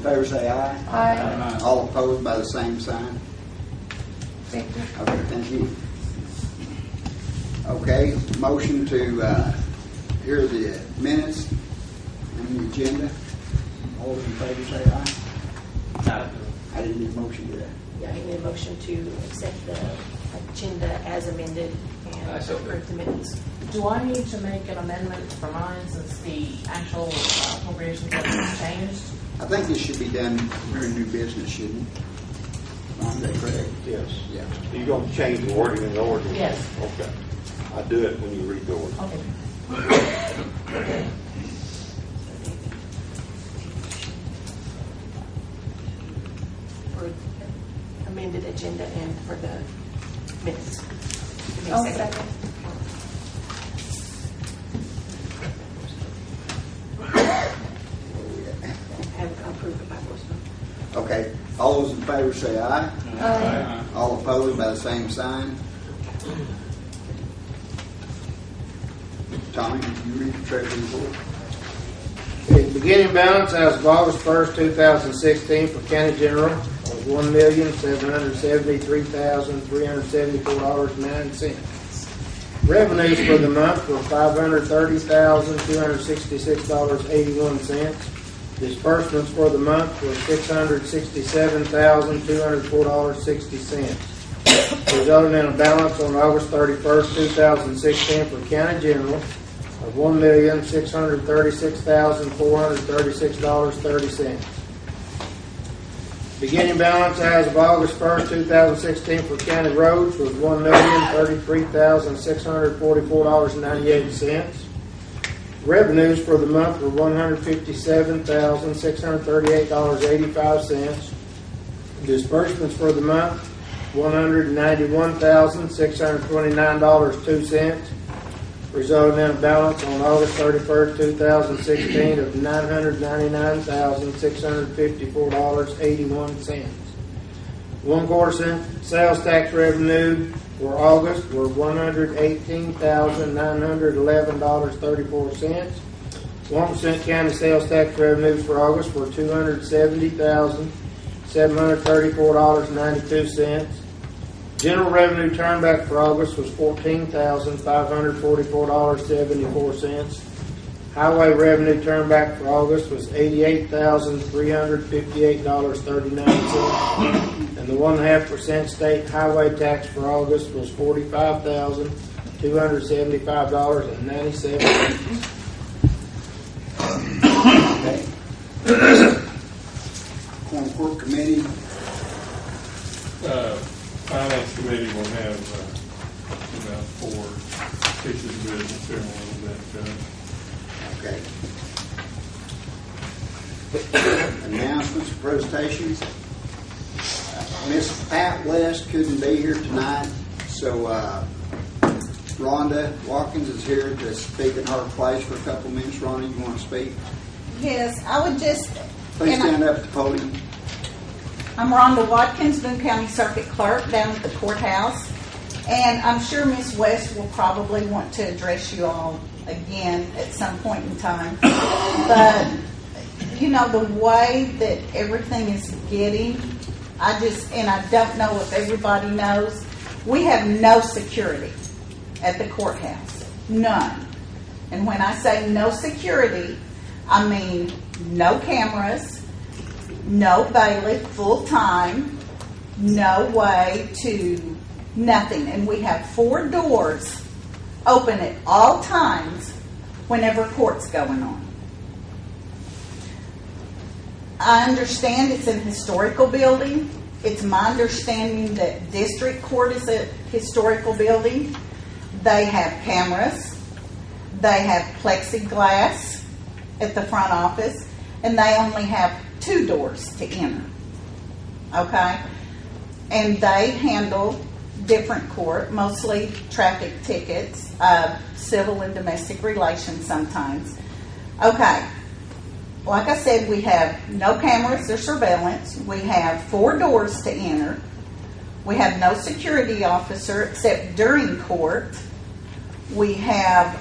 favor say aye. Aye. All opposed by the same sign. Thank you. Okay, thank you. Okay, motion to hear the minutes and the agenda. All those in favor say aye. Aye. I didn't need a motion to that. Yeah, I need a motion to accept the agenda as amended and I so approve the minutes. Do I need to make an amendment for mine since the actual appropriations have been changed? I think this should be done during new business, shouldn't it? Is that correct? Yes. Yeah. You're going to change the wording in the ordinance? Yes. Okay. I do it when you read the ordinance. Okay. For amended agenda and for the minutes. Give me a Oh, second. second. Have approved it by voice vote. Okay, all those in favor say aye. Aye. All opposed by the same sign. Tommy, did you read the treasurer's report? Okay, beginning balance as of August 1st, 2016 for County General was $1,773,374.09. Revenues for the month were $530,266.81. Disbursements for the month were $667,204.60. Resulting in a balance on August 31st, 2016 for County General of $1,636,436.30. Beginning balance as of August 1st, 2016 for county roads was $1,033,644.98. Revenues for the month were $157,638.85. Disbursements for the month, $191,629.02. Resulting in a balance on August 31st, 2016 of $999,654.81. 1 quarter sales tax revenue for August were $118,911.34. 1% county sales tax revenues for August were $270,734.92. General revenue turnback for August was $14,544.74. Highway revenue turnback for August was $88,358.39. And the 1.5% state highway tax for August was $45,275.97. Okay. Quorum Court Committee. Finance Committee will have about 4 pieces of business there in a little bit. Okay. Announcements, presentations. Miss Pat West couldn't be here tonight, so Rhonda Watkins is here to speak in her place for a couple minutes. Rhonda, you want to speak? Yes, I would just... Please stand up at the podium. I'm Rhonda Watkins, Boone County Circuit Clerk down at the courthouse. And I'm sure Ms. West will probably want to address you all again at some point in time. But, you know, the way that everything is getting, I don't know if everybody knows, we have no security at the courthouse. None. And when I say no security, I mean no cameras, no bailiff full-time, no way to nothing. And we have 4 doors open at all times whenever court's going on. I understand it's an historical building. It's my understanding that district court is a historical building. They have cameras. They have plexiglass at the front office. And they only have 2 doors to enter. Okay? And they handle different court, mostly traffic tickets, civil and domestic relations sometimes. Okay. Like I said, we have no cameras or surveillance. We have 4 doors to enter. We have no security officer except during court. We have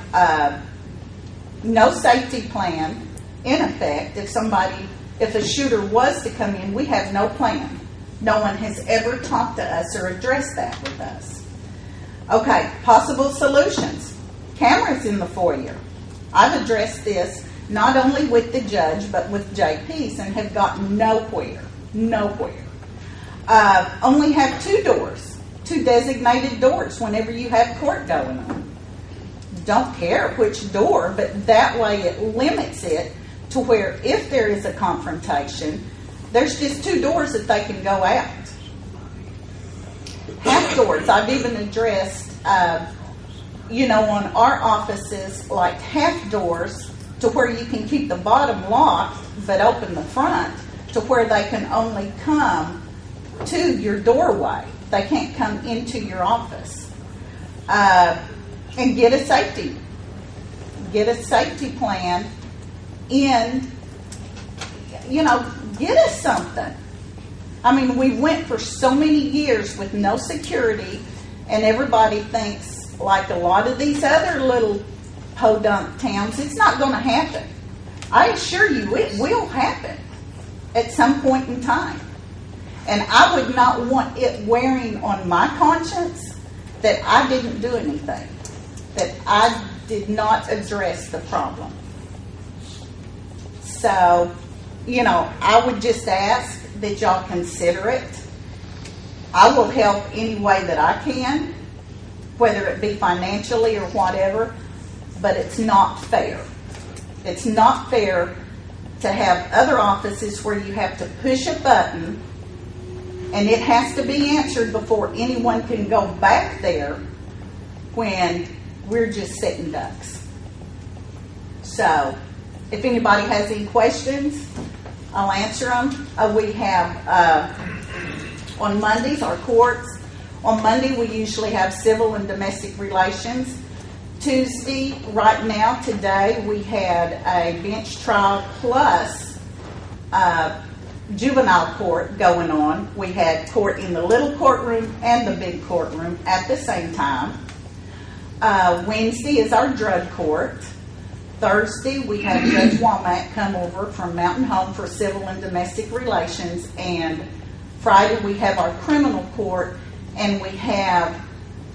no safety plan in effect. If somebody If a shooter was to come in, we have no plan. No one has ever talked to us or addressed that with us. Okay, possible solutions. Cameras in the foyer. I've addressed this not only with the judge, but with JPs and have gotten nowhere. Nowhere. Only have 2 doors, 2 designated doors whenever you have court going on. Don't care which door, but that way it limits it to where if there is a confrontation, there's just 2 doors that they can go out. Half doors. I've even addressed, on our offices, like half doors to where you can keep the bottom locked but open the front to where they can only come to your doorway. They can't come into your office. And get a safety plan in, get us something. I mean, we went for so many years with no security, and everybody thinks, like a lot of these other little podunk towns, it's not going to happen. I assure you, it will happen at some point in time. And I would not want it wearing on my conscience that I didn't do anything, that I did not address the problem. So, I would just ask that y'all consider it. I will help any way that I can, whether it be financially or whatever, but it's not fair. It's not fair to have other offices where you have to push a button and it has to be answered before anyone can go back there when we're just sitting ducks. So, if anybody has any questions, I'll answer them. We have, on Mondays, our courts. On Monday, we usually have civil and domestic relations. Tuesday, right now, today, we had a bench trial plus juvenile court going on. We had court in the little courtroom and the big courtroom at the same time. Wednesday is our drug court. Thursday, we have Judge Womack come over from Mountain Home for civil and domestic relations. And Friday, we have our criminal court, and we have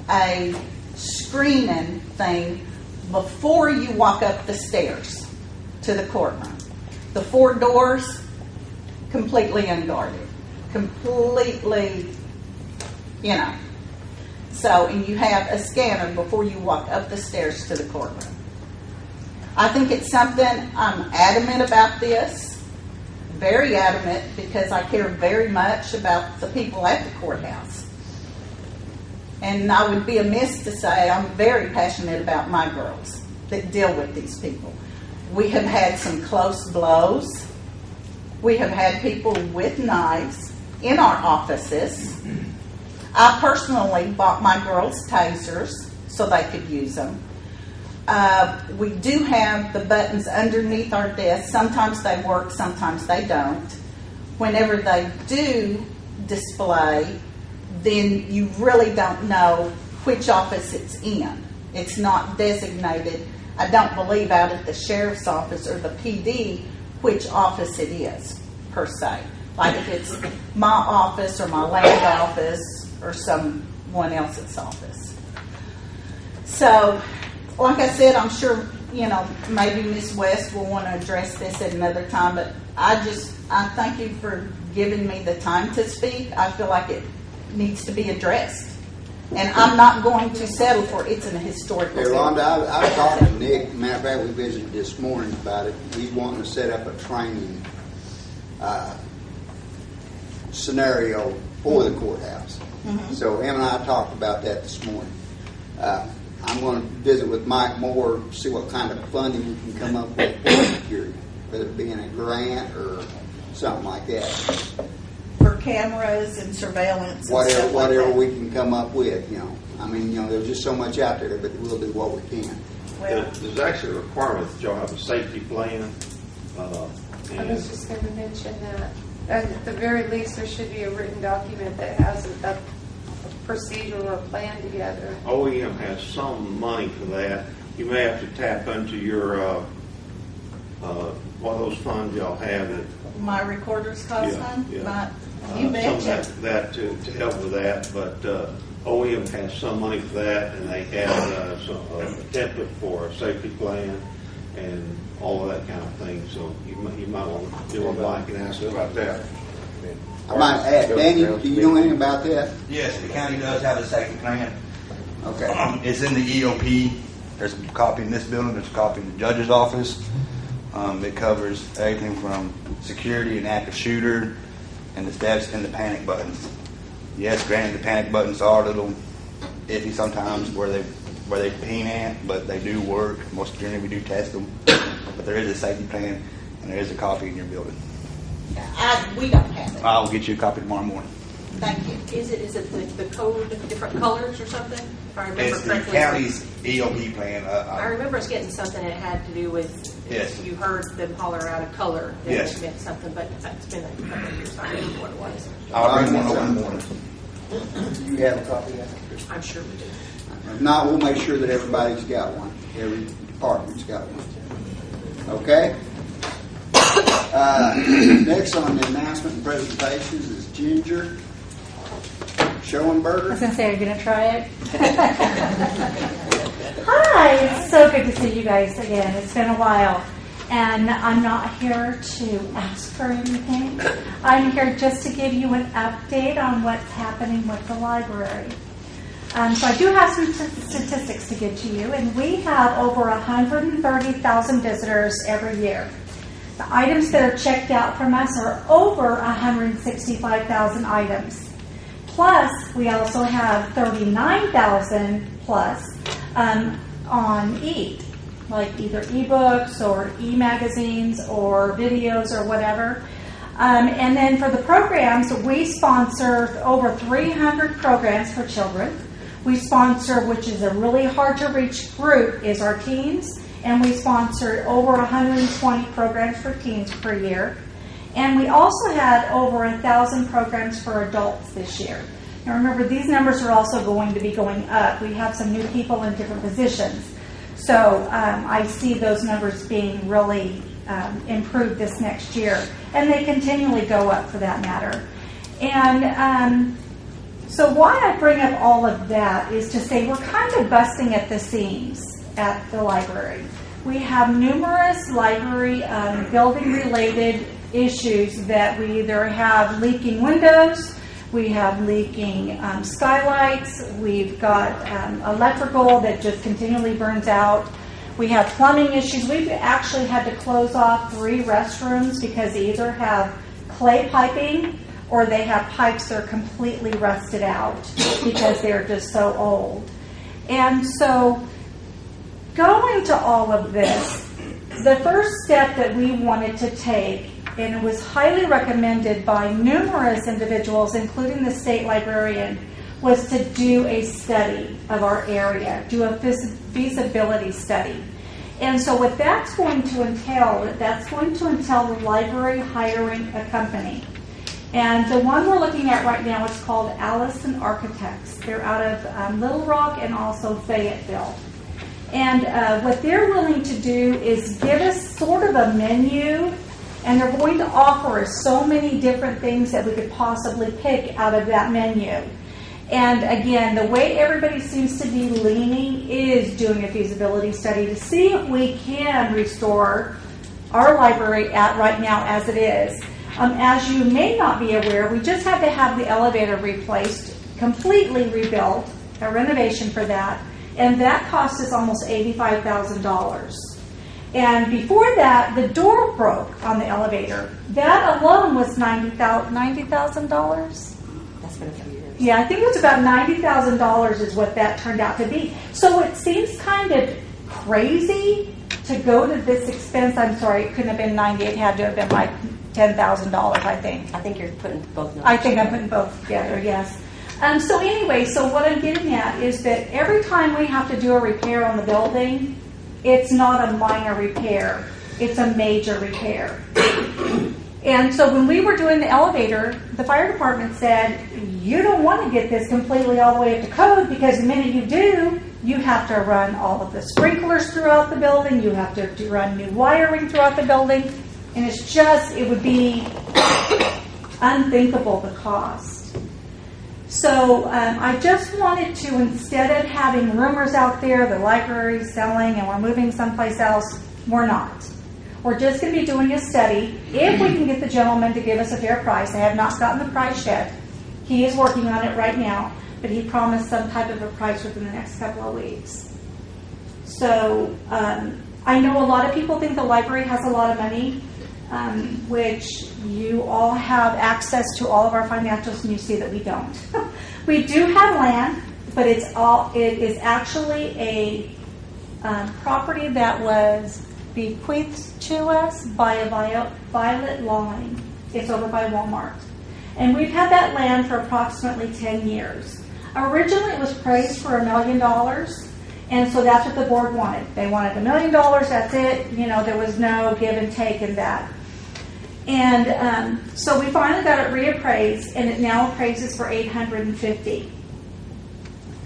a screening thing before you walk up the stairs to the courtroom. The 4 doors, completely unguarded. Completely, So, and you have a scanner before you walk up the stairs to the courtroom. I think it's something, I'm adamant about this, very adamant, because I care very much about the people at the courthouse. And I would be amiss to say I'm very passionate about my girls that deal with these people. We have had some close blows. We have had people with knives in our offices. I personally bought my girls tasers so they could use them. We do have the buttons underneath our desk. Sometimes they work, sometimes they don't. Whenever they do display, then you really don't know which office it's in. It's not designated. I don't believe out at the sheriff's office or the PD which office it is, per se. Like if it's my office or my land office or someone else's office. So, like I said, I'm sure, maybe Ms. West will want to address this at another time, but I thank you for giving me the time to speak. I feel like it needs to be addressed. And I'm not going to settle for it's an historical. Hey, Rhonda, I talked to Nick. Matter of fact, we visited this morning about it. He's wanting to set up a training scenario for the courthouse. Mm-hmm. So him and I talked about that this morning. I'm going to visit with Mike Moore, see what kind of funding we can come up with for security, whether it be in a grant or something like that. For cameras and surveillance and whatever like we can come up with, there's just so much out there, but we'll do what we can. Well, There's actually a requirement that y'all have a safety plan. I was just going to mention that. At the very least, there should be a written document that has a procedure or a plan together. OEM has some money for that. You may have to tap into your What are those funds y'all have that? My recorder's cost Yeah, fund? yeah. You Some betcha. of that to help with that, but OEM has some money for that, and they have some a template for a safety plan and all of that kind of thing. So you might want to do a Mike and ask about that. I might ask, Danny, do you know anything about that? Yes, the county does have a safety plan. Okay. It's in the EOP. There's a copy in this building. There's a copy in the judge's office. It covers everything from security and active shooter and the steps and the panic buttons. Yes, granted, the panic buttons are a little iffy sometimes where they ping at, but they do work. Most generally, we do test them. But there is a safety plan, and there is a copy in your building. We don't have it. I'll get you a copy tomorrow morning. Thank you. Is it the code, different colors or something? If I remember It's the correctly. county's EOP plan. I remember us getting something that had to do with, Yes. you heard them holler out of color. That Yes. it meant something, but it's been a couple of years. I don't remember what it was. I'll bring one over in the morning. Do you have a copy of that? I'm sure we do. If not, we'll make sure that everybody's got one. Every department's got one. Okay? Next on the announcement and presentations is Ginger I was Schoenberger. going to say, are you going to try it? Hi, it's so good to see you guys again. It's been a while. And I'm not here to ask for anything. I'm here just to give you an update on what's happening with the library. So I do have some statistics to give to you, and we have over 130,000 visitors every year. The items that are checked out from us are over 165,000 items. Plus, we also have 39,000 plus on EAT, like either ebooks or e-magazines or videos or whatever. And then for the programs, we sponsor over 300 programs for children. We sponsor, which is a really hard to reach group, is our teens. And we sponsor over 120 programs for teens per year. And we also had over 1,000 programs for adults this year. Now remember, these numbers are also going to be going up. We have some new people in different positions. So I see those numbers being really improved this next year. And they continually go up for that matter. And so why I bring up all of that is to say we're kind of busting at the seams at the library. We have numerous library building-related issues that we either have leaking windows, we have leaking skylights, we've got electrical that just continually burns out, we have plumbing issues. We've actually had to close off 3 restrooms because they either have clay piping or they have pipes that are completely rusted out because they're just so old. And so going to all of this, the first step that we wanted to take, and it was highly recommended by numerous individuals, including the state librarian, was to do a study of our area, do a feasibility study. And so what that's going to entail the library hiring a company. And the one we're looking at right now is called Allison Architects. They're out of Little Rock and also Fayetteville. And what they're willing to do is give us sort of a menu, and they're going to offer us so many different things that we could possibly pick out of that menu. And again, the way everybody seems to be leaning is doing a feasibility study to see if we can restore our library right now as it is. As you may not be aware, we just had to have the elevator replaced, completely rebuilt, a renovation for that, and that cost us almost $85,000. And before that, the door broke on the elevator. That alone was $90,000. That's been a few years. Yeah, I think it was about $90,000 is what that turned out to be. So it seems kind of crazy to go to this expense. I'm sorry, it couldn't have been 90. It had to have been like $10,000, I think. I think you're putting both numbers. I think I'm putting both together, yes. So anyway, so what I'm getting at is that every time we have to do a repair on the building, it's not a minor repair. It's a major repair. And so when we were doing the elevator, the fire department said, you don't want to get this completely all the way up to code because the minute you do, You have to run all of the sprinklers throughout the building. You have to run new wiring throughout the building. And it would be unthinkable, the cost. So I just wanted to, instead of having rumors out there, the library's selling and we're moving someplace else, we're not. We're just going to be doing a study. If we can get the gentleman to give us a fair price, I have not gotten the price yet. He is working on it right now, but he promised some type of a price within the next couple of weeks. So I know a lot of people think the library has a lot of money, which you all have access to all of our financials, and you see that we don't. We do have land, but it is actually a property that was bequeathed to us by a violet line. It's over by Walmart. And we've had that land for approximately 10 years. Originally, it was priced for $1 million, and so that's what the board wanted. They wanted $1 million, that's it. There was no give and take in that. And so we finally got it reappraised, and it now appraises for $850,000.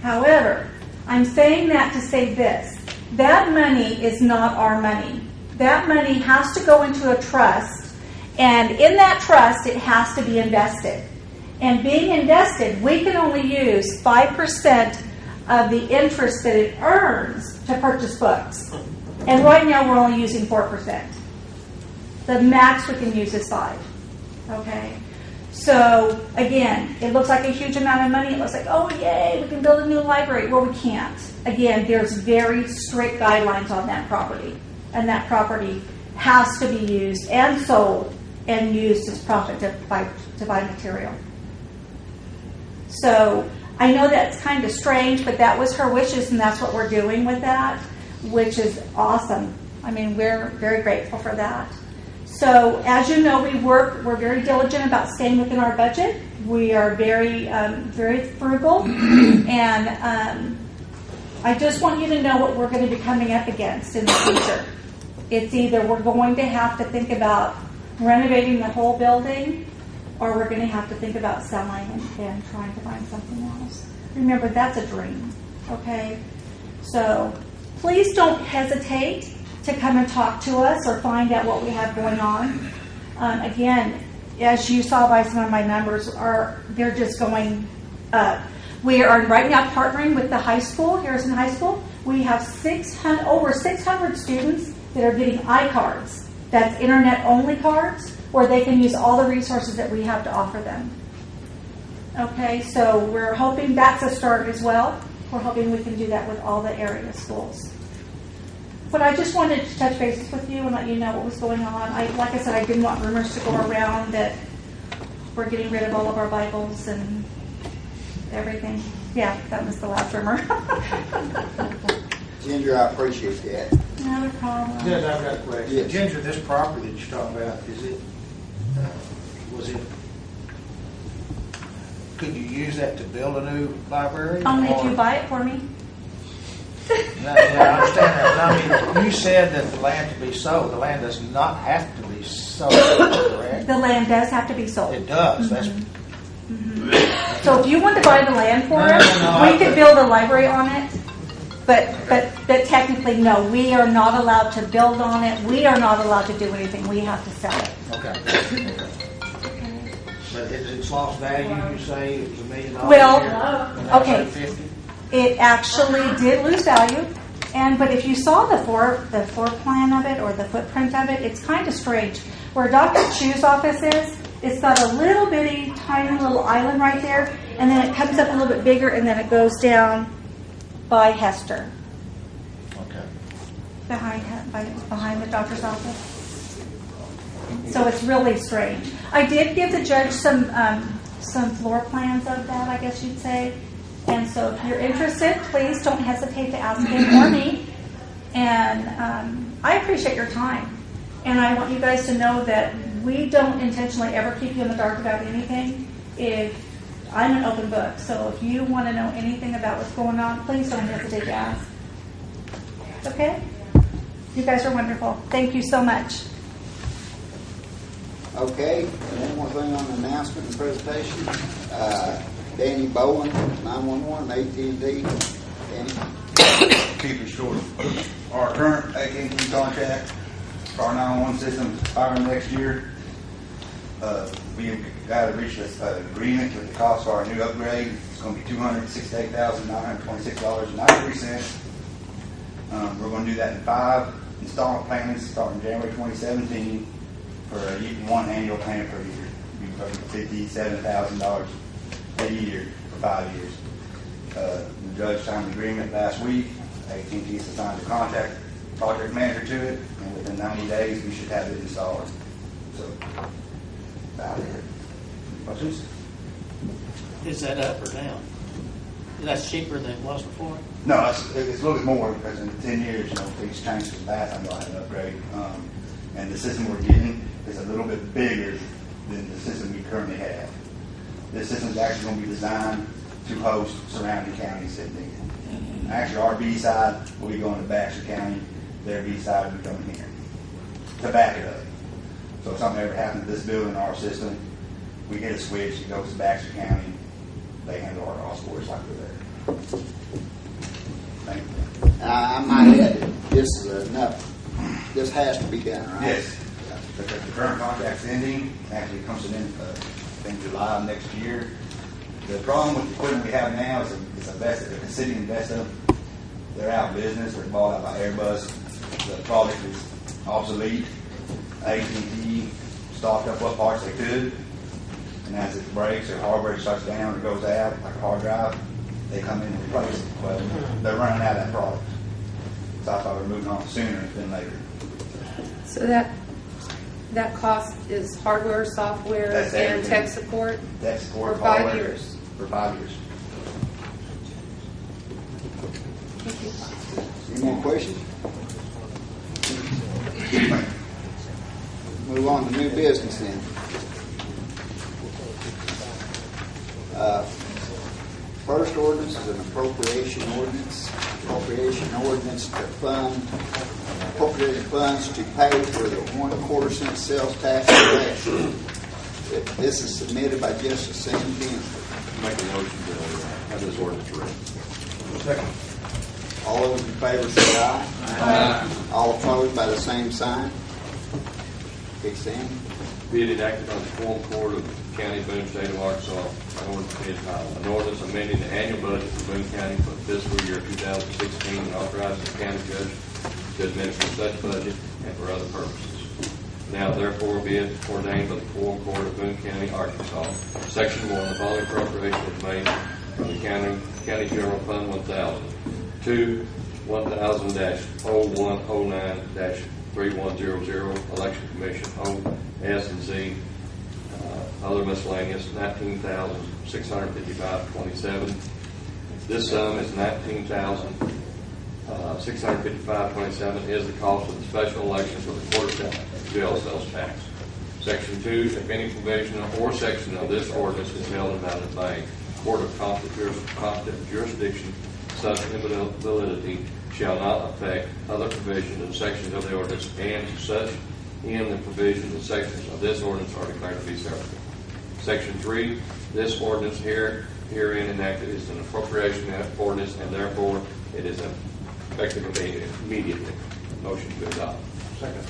However, I'm saying that to say this. That money is not our money. That money has to go into a trust, and in that trust, it has to be invested. And being invested, we can only use 5% of the interest that it earns to purchase books. And right now, we're only using 4%. The max we can use is 5%. Okay? So, again, it looks like a huge amount of money. It looks like, oh, yay, we can build a new library. Well, we can't. Again, there's very strict guidelines on that property. And that property has to be used and sold and used as profit to buy material. So, I know that's kind of strange, but that was her wishes, and that's what we're doing with that, which is awesome. I mean, we're very grateful for that. So, as you know, we're very diligent about staying within our budget. We are very, very frugal. And I just want you to know what we're going to be coming up against in the future. It's either we're going to have to think about renovating the whole building, or we're going to have to think about selling and trying to find something else. Remember, that's a dream, okay? So, please don't hesitate to come and talk to us or find out what we have going on. Again, as you saw by some of my numbers, they're just going up. We are right now partnering with the high school, Harrison High School. We have over 600 students that are getting iCards. That's internet-only cards where they can use all the resources that we have to offer them. Okay, so we're hoping that's a start as well. We're hoping we can do that with all the area schools. But I just wanted to touch bases with you and let you know what was going on. Like I said, I didn't want rumors to go around that we're getting rid of all of our Bibles and everything. Yeah, that was the last rumor. Ginger, I appreciate that. Not a problem. Judge, I've got a question. Yes. Ginger, this property that you're talking about, could you use that to build a new library? Only if you buy it for me. Yeah, I understand that. But I mean, you said that the land to be sold. The land does not have to be sold, correct? The land does have to be sold. It does. Mm-hmm. So if you want to buy the land for No, us, we could build a library on it. But technically, no, we are not allowed to build on it. We are not allowed to do anything. We have to sell it. Okay. But its lost value, you say it was $1 million? Well, okay. 50? It actually did lose value, but if you saw the floor plan of it or the footprint of it, it's kind of strange. Where Dr. Chu's office is, it's got a little bitty, tiny little island right there, and then it comes up a little bit bigger, and then it goes down by Hester, Okay. behind the doctor's office. So it's really strange. I did give the judge some floor plans of that, I guess you'd say. And so if you're interested, please don't hesitate to ask him or me. And I appreciate your time. And I want you guys to know that we don't intentionally ever keep you in the dark about anything. I'm an open book, so if you want to know anything about what's going on, please don't hesitate to ask. Okay? You guys are wonderful. Thank you so much. Okay, one more thing on the announcement and presentation. Danny Bowen, 911, AT&T, Kenny? Keep it short. Our current AT&T contract, our 911 system is expiring next year. We've got to reach an agreement with the cost for our new upgrade. It's going to be $268,926.93. We're going to do that in 5 installment payments starting January 2017 for one annual payment per year. It'll be $57,000 a year for 5 years. The judge signed the agreement last week. AT&T assigned the project manager to it, and within 90 days we should have it installed. So, about it. Questions? Is that up or down? That's cheaper than it was before? No, it's a little bit more because in 10 years, things changed since last time y'all had an upgrade. And the system we're getting is a little bit bigger than the system we currently have. This system is actually going to be designed to host surrounding counties that need it. Actually, our B side will be going to Baxter County. Their B side will be coming here to back it up. So if something ever happens to this building, our system, we hit a switch, it goes to Baxter County. They handle our all sports like we're there. Thank you. I might add that this is enough. This has to be done, right? Yes. The current contract's ending. Actually, it comes to an end in July of next year. The problem with the equipment we have now is the city invested. They're out of business. They're bought out by Airbus. The product is obsolete. AT&T stocked up what parts they could, and as it breaks or hardware shuts down or goes out, like a hard drive, they come in and replace it. But they're running out of that product. So I thought we were moving on sooner than later. So that cost is hardware, software, That's and everything. tech support Tech support for 5 hardware years. For 5 years. Any more questions? Move on to new business then. First ordinance is an appropriation ordinance. Appropriation ordinance to appropriate funds to pay for the 1/4 cent sales tax collection. This is submitted by Justice Sam Kemp. Make a motion to have this ordinance read. Second. All those in favor say aye. Aye. All opposed by the same sign. Okay, Sam. Be it enacted on the Quorum Court of the County of Boone, State of Arkansas, an ordinance amending the annual budget for Boone County for the fiscal year 2016 and authorizing the county judge to administer such budget and for other purposes. Now therefore be it ordained by the Quorum Court of Boone County, Arkansas, Section 1, the following appropriation is made from the County General Fund 1000 to 1000-0109-3100 Election Commission O, S, and Z. Other miscellaneous, $19,655.27. This sum is $19,655.27 is the cost of the special election for the quarter jail sales tax. Section 2, if any provision or section of this ordinance is held invalid by a court of competent jurisdiction, such invalidity shall not affect other provisions and sections of the ordinance, and such in the provisions and sections of this ordinance are declared to be separate. Section 3, this ordinance herein enacted is an appropriation ordinance, and therefore it is effective immediately. Motion to adopt. Second.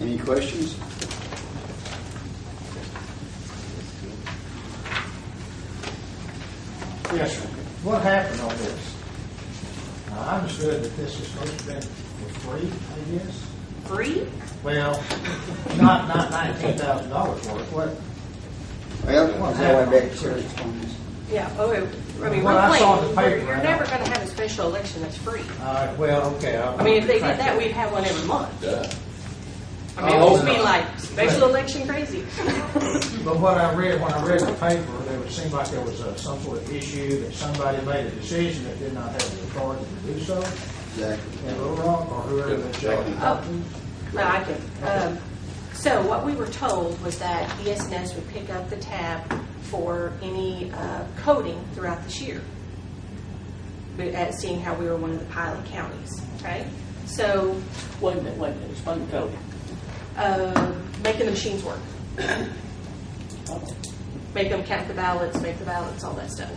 Any questions? Yes, sir. What happened on this? Now, I understood that this was supposed to be for free, I guess. Free? Well, not $19,000 worth. What? Well, What is that what happened? Becky said? Yeah, okay. I mean, Well, we're I saw the playing. paper, You're I never know. going to have a special election that's free. Well, okay. I mean, if they did that, we'd have one every month. I mean, it Oh, would be no. like special election crazy. But when I read the paper, it seemed like there was some sort of issue that somebody made a decision that did not have the authority to do so. Exactly. And Little Rock or whoever they chose. Oh, no, I can. So what we were told was that ES&S would pick up the tab for any coding throughout this year, seeing how we were one of the pilot counties, right? So Wait a minute, explain the coding. making the machines work. Make them count the ballots, make the ballots, all that stuff.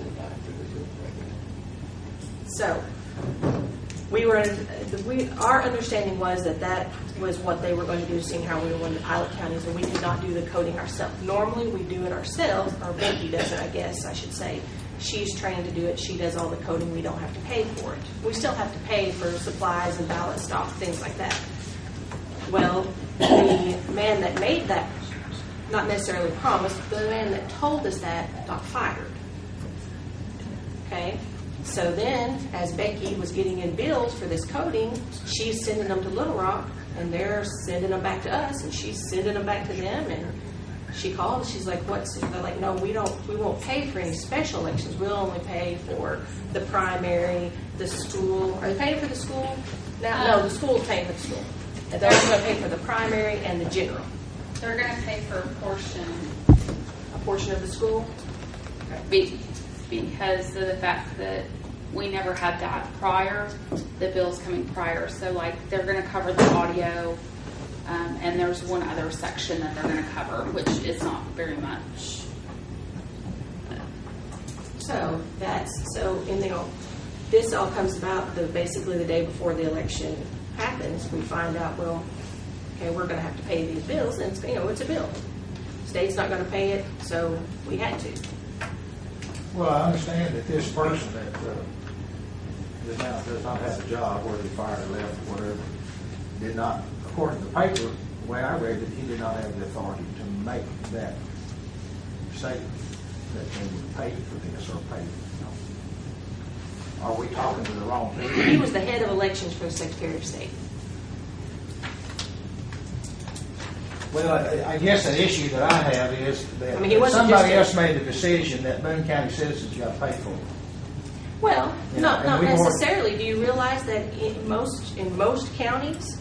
So, our understanding was that was what they were going to do, seeing how we were one of the pilot counties, and we could not do the coding ourselves. Normally, we do it ourselves, or Becky does it, I guess I should say. She's trained to do it. She does all the coding. We don't have to pay for it. We still have to pay for supplies and ballot stock, things like that. Well, the man that made that, not necessarily promised, but the man that told us that got fired. Okay? So then, as Becky was getting in bills for this coding, she's sending them to Little Rock, and they're sending them back to us, and she's sending them back to them, and she called, she's like, they're like, no, we won't pay for any special elections. We'll only pay for the primary, the school. Are they paying for the school? No, the school's paying for the school. And they're going to pay for the primary and the general. They're going to pay for a portion of the school? Because of the fact that we never had that prior, the bill's coming prior. So, like, they're going to cover the audio, and there's one other section that they're going to cover, which is not very much. So, this all comes about basically the day before the election happens. We find out, well, okay, we're going to have to pay these bills, and it's a bill. State's not going to pay it, so we had to. Well, I understand that this person that does not have a job, whether he fired or left or whatever, did not, according to the paper, the way I read it, he did not have the authority to make that statement that they would pay for this or pay. Are we talking to the wrong people? He was the head of elections for the Secretary of State. Well, I guess the issue that I have is that he wasn't somebody just else made the decision that Boone County citizens got to pay for it. Well, Yeah, not and we've necessarily. Do you realize that in most counties,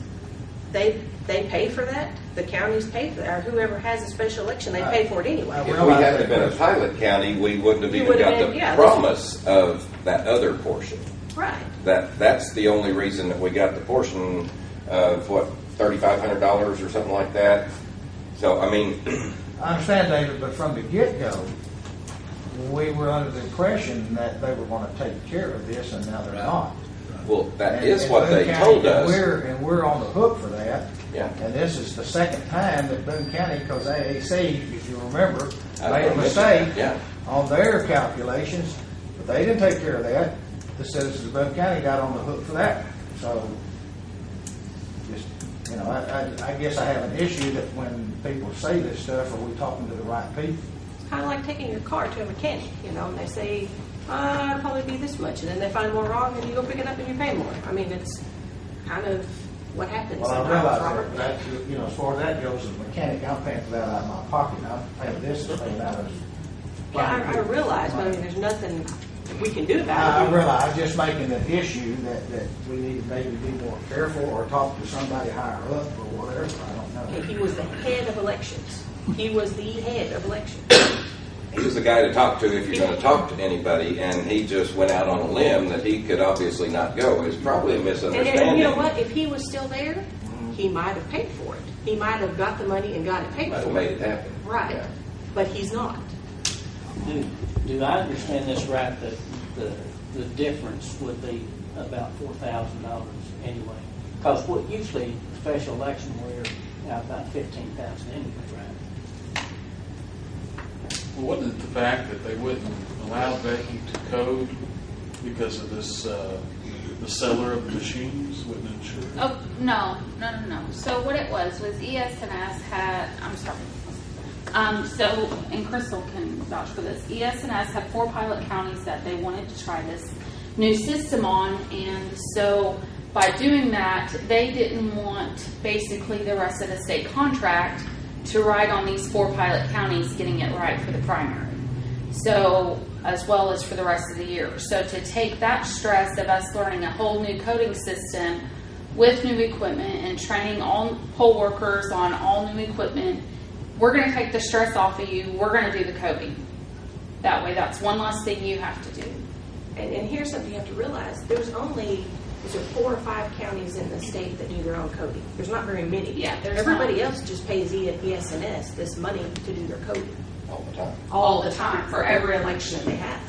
they pay for that? The counties pay for that, or whoever has a special election, they pay for it anyway. If we hadn't been a pilot county, we wouldn't have even got the promise of that other portion. Right. That's the only reason that we got the portion of what, $3,500 or something like that. So I mean, I understand, David, but from the get-go, we were under the impression that they were going to take care of this, and now they're not. Well, that is what they told us. And we're on the hook for that. Yeah. And this is the second time that Boone County, because AAC, if you remember, made a mistake on their calculations, but they didn't take care of that. The citizens of Boone County got on the hook for that. So, just, I guess I have an issue that when people say this stuff, are we talking to the right people? It's kind of like taking your car to a mechanic, and they say, it'll probably be this much, and then they find more wrong, and you go pick it up and you pay more. I mean, it's kind of what happens. Well, I realize that, as far as that goes, as a mechanic, I'm paying for that out of my pocket. I'm paying this and paying out of. Yeah, I realize, but there's nothing that we can do about it. I realize. I'm just making an issue that we need to maybe be more careful or talk to somebody higher up or whatever. I don't know. Okay, he was the head of elections. He was the head of elections. He was the guy to talk to if you're going to talk to anybody, and he just went out on a limb that he could obviously not go. It's probably a misunderstanding. And you know what? If he was still there, he might have paid for it. He might have got the money and got it paid Might for. have made it happen. Right. Yeah. But he's not. Do I understand this right, that the difference would be about $4,000 anyway? Because what usually special election, we're out about $15,000 anyway, right? Well, wasn't it the fact that they wouldn't allow Becky to code because of this, the seller of the machines wouldn't insure it? Oh, no. So what it was ES&S had, and Crystal can vouch for this, ES&S had 4 pilot counties that they wanted to try this new system on, and so by doing that, they didn't want basically the rest of the state contract to ride on these 4 pilot counties getting it right for the primary. So, as well as for the rest of the year. So to take that stress of us learning a whole new coding system with new equipment and training all poll workers on all new equipment, we're going to take the stress off of you. We're going to do the coding. That way, that's one less thing you have to do. And here's something you have to realize. There's only 4 or 5 counties in the state that do their own coding. There's not very many. Yeah, everybody else just pays ES&S this money to do their coding. All the time. All the time for every election that they have.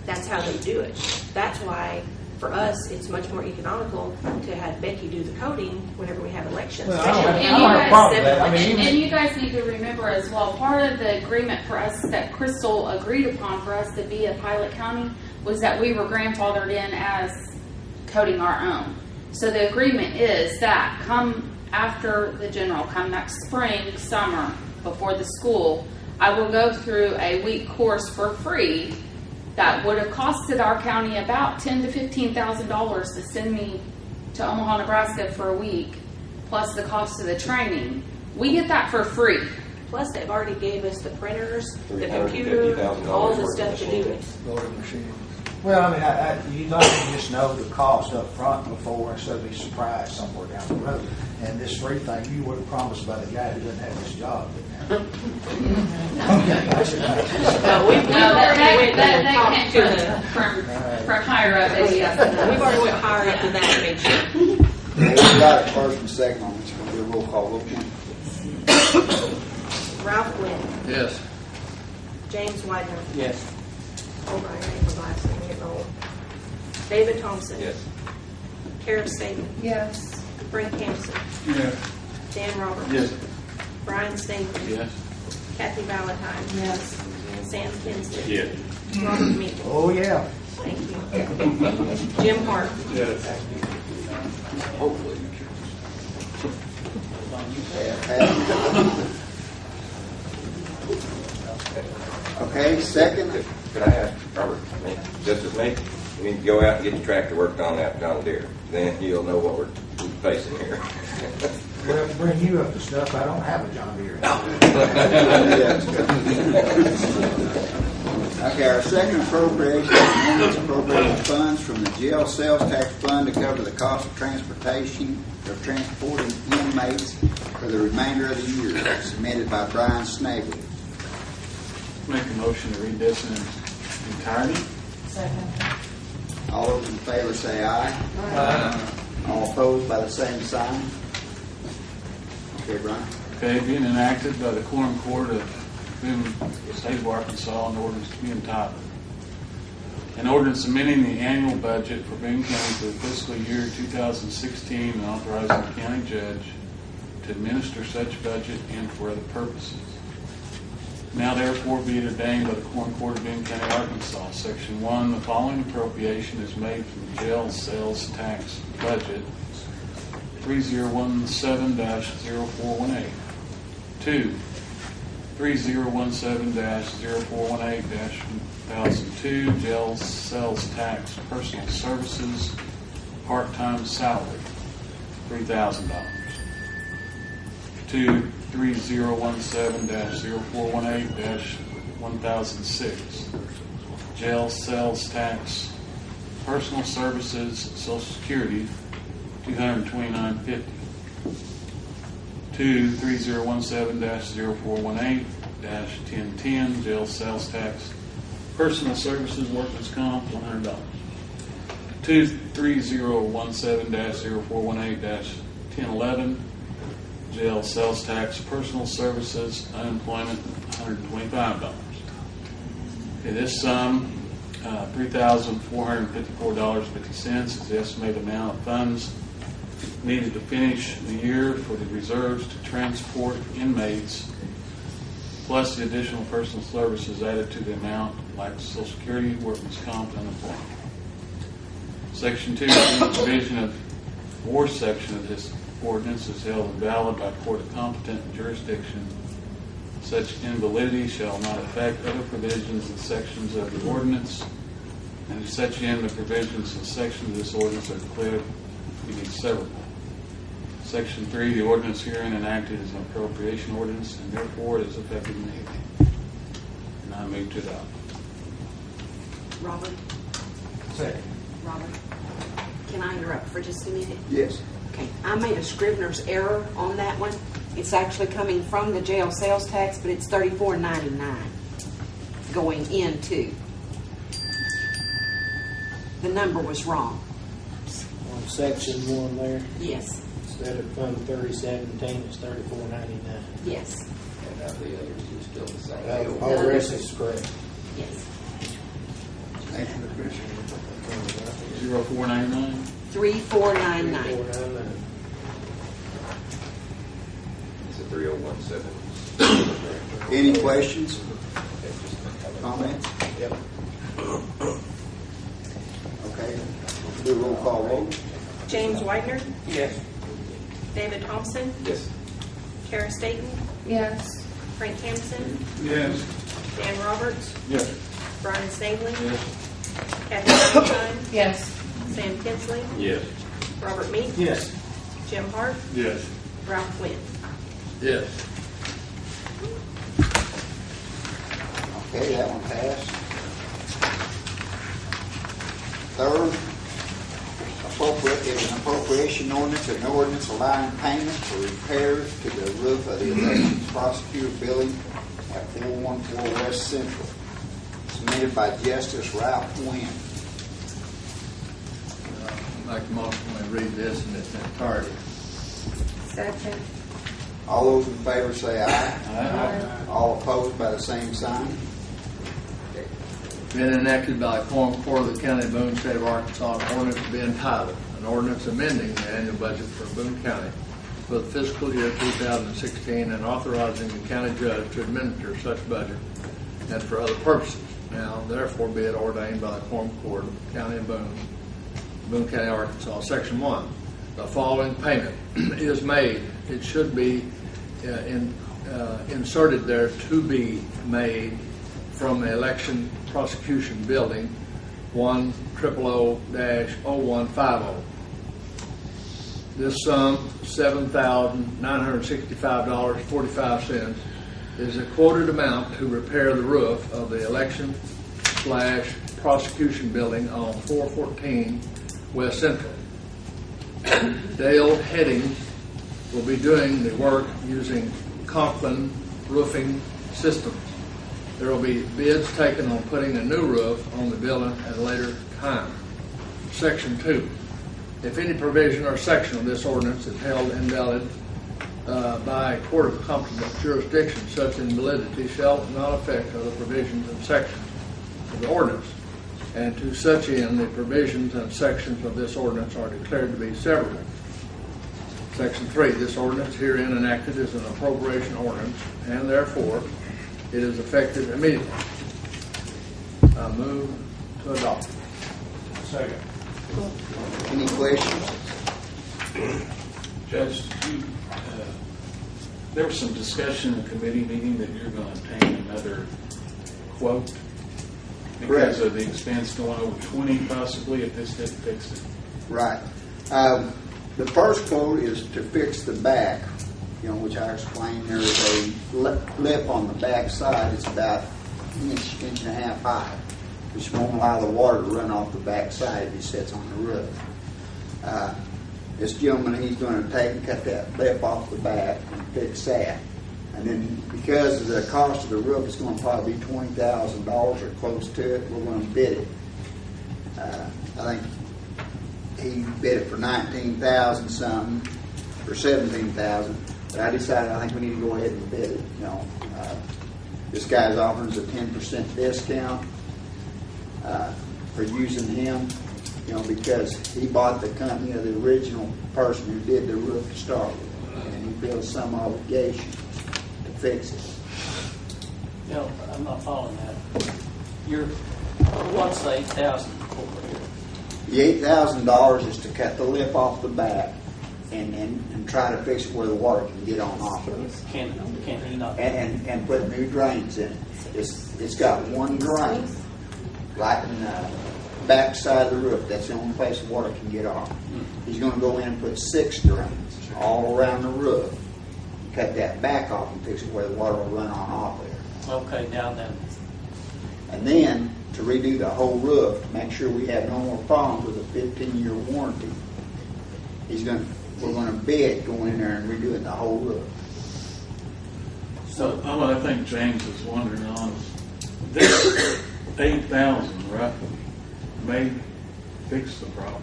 That's how they do it. That's why for us, it's much more economical to have Becky do the coding whenever we have elections. Well, especially I don't have a problem with that. I mean, And even- you guys need to remember as well, part of the agreement for us that Crystal agreed upon for us to be a pilot county was that we were grandfathered in as coding our own. So the agreement is that come after the general, come next spring, summer, before the school, I will go through a week course for free that would have costed our county about $10,000 to $15,000 to send me to Omaha, Nebraska for a week, plus the cost of the training. We get that for free. Plus, they've already gave us the printers, the $350,000 computer, all the worth stuff of to do it. Voting machine. Well, I mean, you don't just know the cost up front before instead of be surprised somewhere down the road. And this free thing, you were promised by the guy who doesn't have this job. Okay, I should know. No, we've already went and That talked came to the, from higher up. we've already went higher up than that to make sure. We got a first and second on this. We'll do a roll call vote. Ralph Gwynn, Yes. James Widener, Yes. hold on, I ain't the last name, get rolled. David Thompson. Yes. Kara Staten, Yes. Brent Campson, Yes. Dan Roberts. Yes. Brian Stingley. Yes. Kathy Valentine. Yes. Sam Kinsley. Yes. Robert Meeple. Oh, yeah. Thank you. Jim Hart. Yes. Hopefully. Okay, second. Could I ask, Robert, just as me, you need to go out and get your tractor worked on that John Deere. Then you'll know what we're facing here. Well, to bring you up to stuff, I don't have a John Deere. Okay, our second appropriation is appropriating funds from the jail sales tax fund to cover the cost of transportation of transporting inmates for the remainder of the year, submitted by Brian Snavely. Make a motion to read this in entirety. Second. All those in favor say aye. All opposed by the same sign. Okay, Brian. Okay, being enacted by the Quorum Court of Boone, State of Arkansas, an ordinance to be entitled. An ordinance amending the annual budget for Boone County for the fiscal year 2016 and authorizing the county judge to administer such budget and for other purposes. Now therefore be it ordained by the Quorum Court of Boone County, Arkansas, Section 1, the following appropriation is made from the jail sales tax budget 3017-0418. 2. 3017-0418-1002, jail sales tax personal services, part-time salary, $3,000. 2. 3017-0418-1006, jail sales tax personal services, Social Security, $229.50. 2. 3017-0418-1010, jail sales tax personal services, workman's comp, $100. 2. 3017-0418-1011, jail sales tax personal services, unemployment, $125. Okay, this sum, $3,454.50 is the estimated amount of funds needed to finish the year for the reserves to transport inmates, plus the additional personal services added to the amount like Social Security, workman's comp, and unemployment. Section 2, the provision of war section of this ordinance is held invalid by court of competent jurisdiction. Such invalidity shall not affect other provisions and sections of the ordinance, and to such end the provisions and sections of this ordinance are declared to be severable. Section 3, the ordinance herein enacted is an appropriation ordinance, and therefore it is effective immediately. And I move to adopt. Robert, Second. Robert, can I interrupt for just a minute? Yes. Okay, I made a Scrivener's error on that one. It's actually coming from the jail sales tax, but it's $34.99 going into. The number was wrong. On section 1 there, Yes, instead of Fund 3017, it's $34.99. yes, And now the others are still the same. All the rest is correct. yes. Thank you, Commissioner. 0499. 3499. It's a 3017. Any questions? Comments? Yep. Okay, do a roll call vote. James Whitener, Yes. David Thompson, Yes. Kara Staton, Yes. Frank Hansen, Yes. Dan Roberts, Yes. Brian Snavely, Yes. Kathy Valentine, Yes. Sam Kinsley, Yes. Robert Meek, Yes. Jim Hart, Yes. Ralph Wynn. Yes. Okay, that one passed. Third, is an appropriation ordinance, an ordinance allowing payment for repairs to the roof of the elections prosecutor building at 414 West Central. Submitted by Justice Ralph Wynn. Make a motion to read this in its entirety. Second. All those in favor say aye. Aye. All opposed by the same sign. Been enacted by the Quorum Court of the County of Boone, State of Arkansas, an ordinance to be entitled, an ordinance amending the annual budget for Boone County for the fiscal year 2016 and authorizing the county judge to administer such budget and for other purposes. Now, therefore, be it ordained by the Quorum Court of the County of Boone, Boone County, Arkansas, Section 1. The following payment is made. It should be inserted there, to be made from the election prosecution building 100-0150. This sum, $7,965.45, is a quoted amount to repair the roof of the election/prosecution building on 414 West Central. Dale Heading will be doing the work using Conklin roofing systems. There will be bids taken on putting a new roof on the building at a later time. Section 2. If any provision or section of this ordinance is held invalid by a court of competent jurisdiction, such invalidity shall not affect other provisions and sections of the ordinance. And to such end, the provisions and sections of this ordinance are declared to be severable. Section 3. This ordinance herein enacted is an appropriation ordinance, and therefore it is effective immediately. I move to adopt. Second. Any questions? Judge, there was some discussion in the committee meeting that you're going to obtain another quote because of the expense going over 20 possibly if this didn't fix it. Right. The first quote is to fix the back, which I explained. There is a lip on the back side. It's about an inch and a half high, which won't allow the water to run off the back side if it sits on the roof. This gentleman, he's going to take and cut that lip off the back and fix that. And then because of the cost of the roof, it's going to probably be $20,000 or close to it. We're going to bid it. I think he bid it for $19,000 something, for $17,000. But I decided I think we need to go ahead and bid it. This guy's offering us a 10% discount for using him, because he bought the company of the original person who did the roof to start with, and he feels some obligation to fix it. I'm not following that. What's the 8,000 for? The $8,000 is to cut the lip off the back and try to fix it where the water can get on off of it. Can he not? And put new drains in it. It's got one drain right in the back side of the roof. That's the only place the water can get off. He's going to go in and put 6 drains all around the roof. Cut that back off and fix it where the water will run on off there. Okay, now then. And then to redo the whole roof to make sure we have no more problems with a 15-year warranty. We're going to bid going in there and redoing the whole roof. So what I think James is wondering on is this 8,000, right, may fix the problem.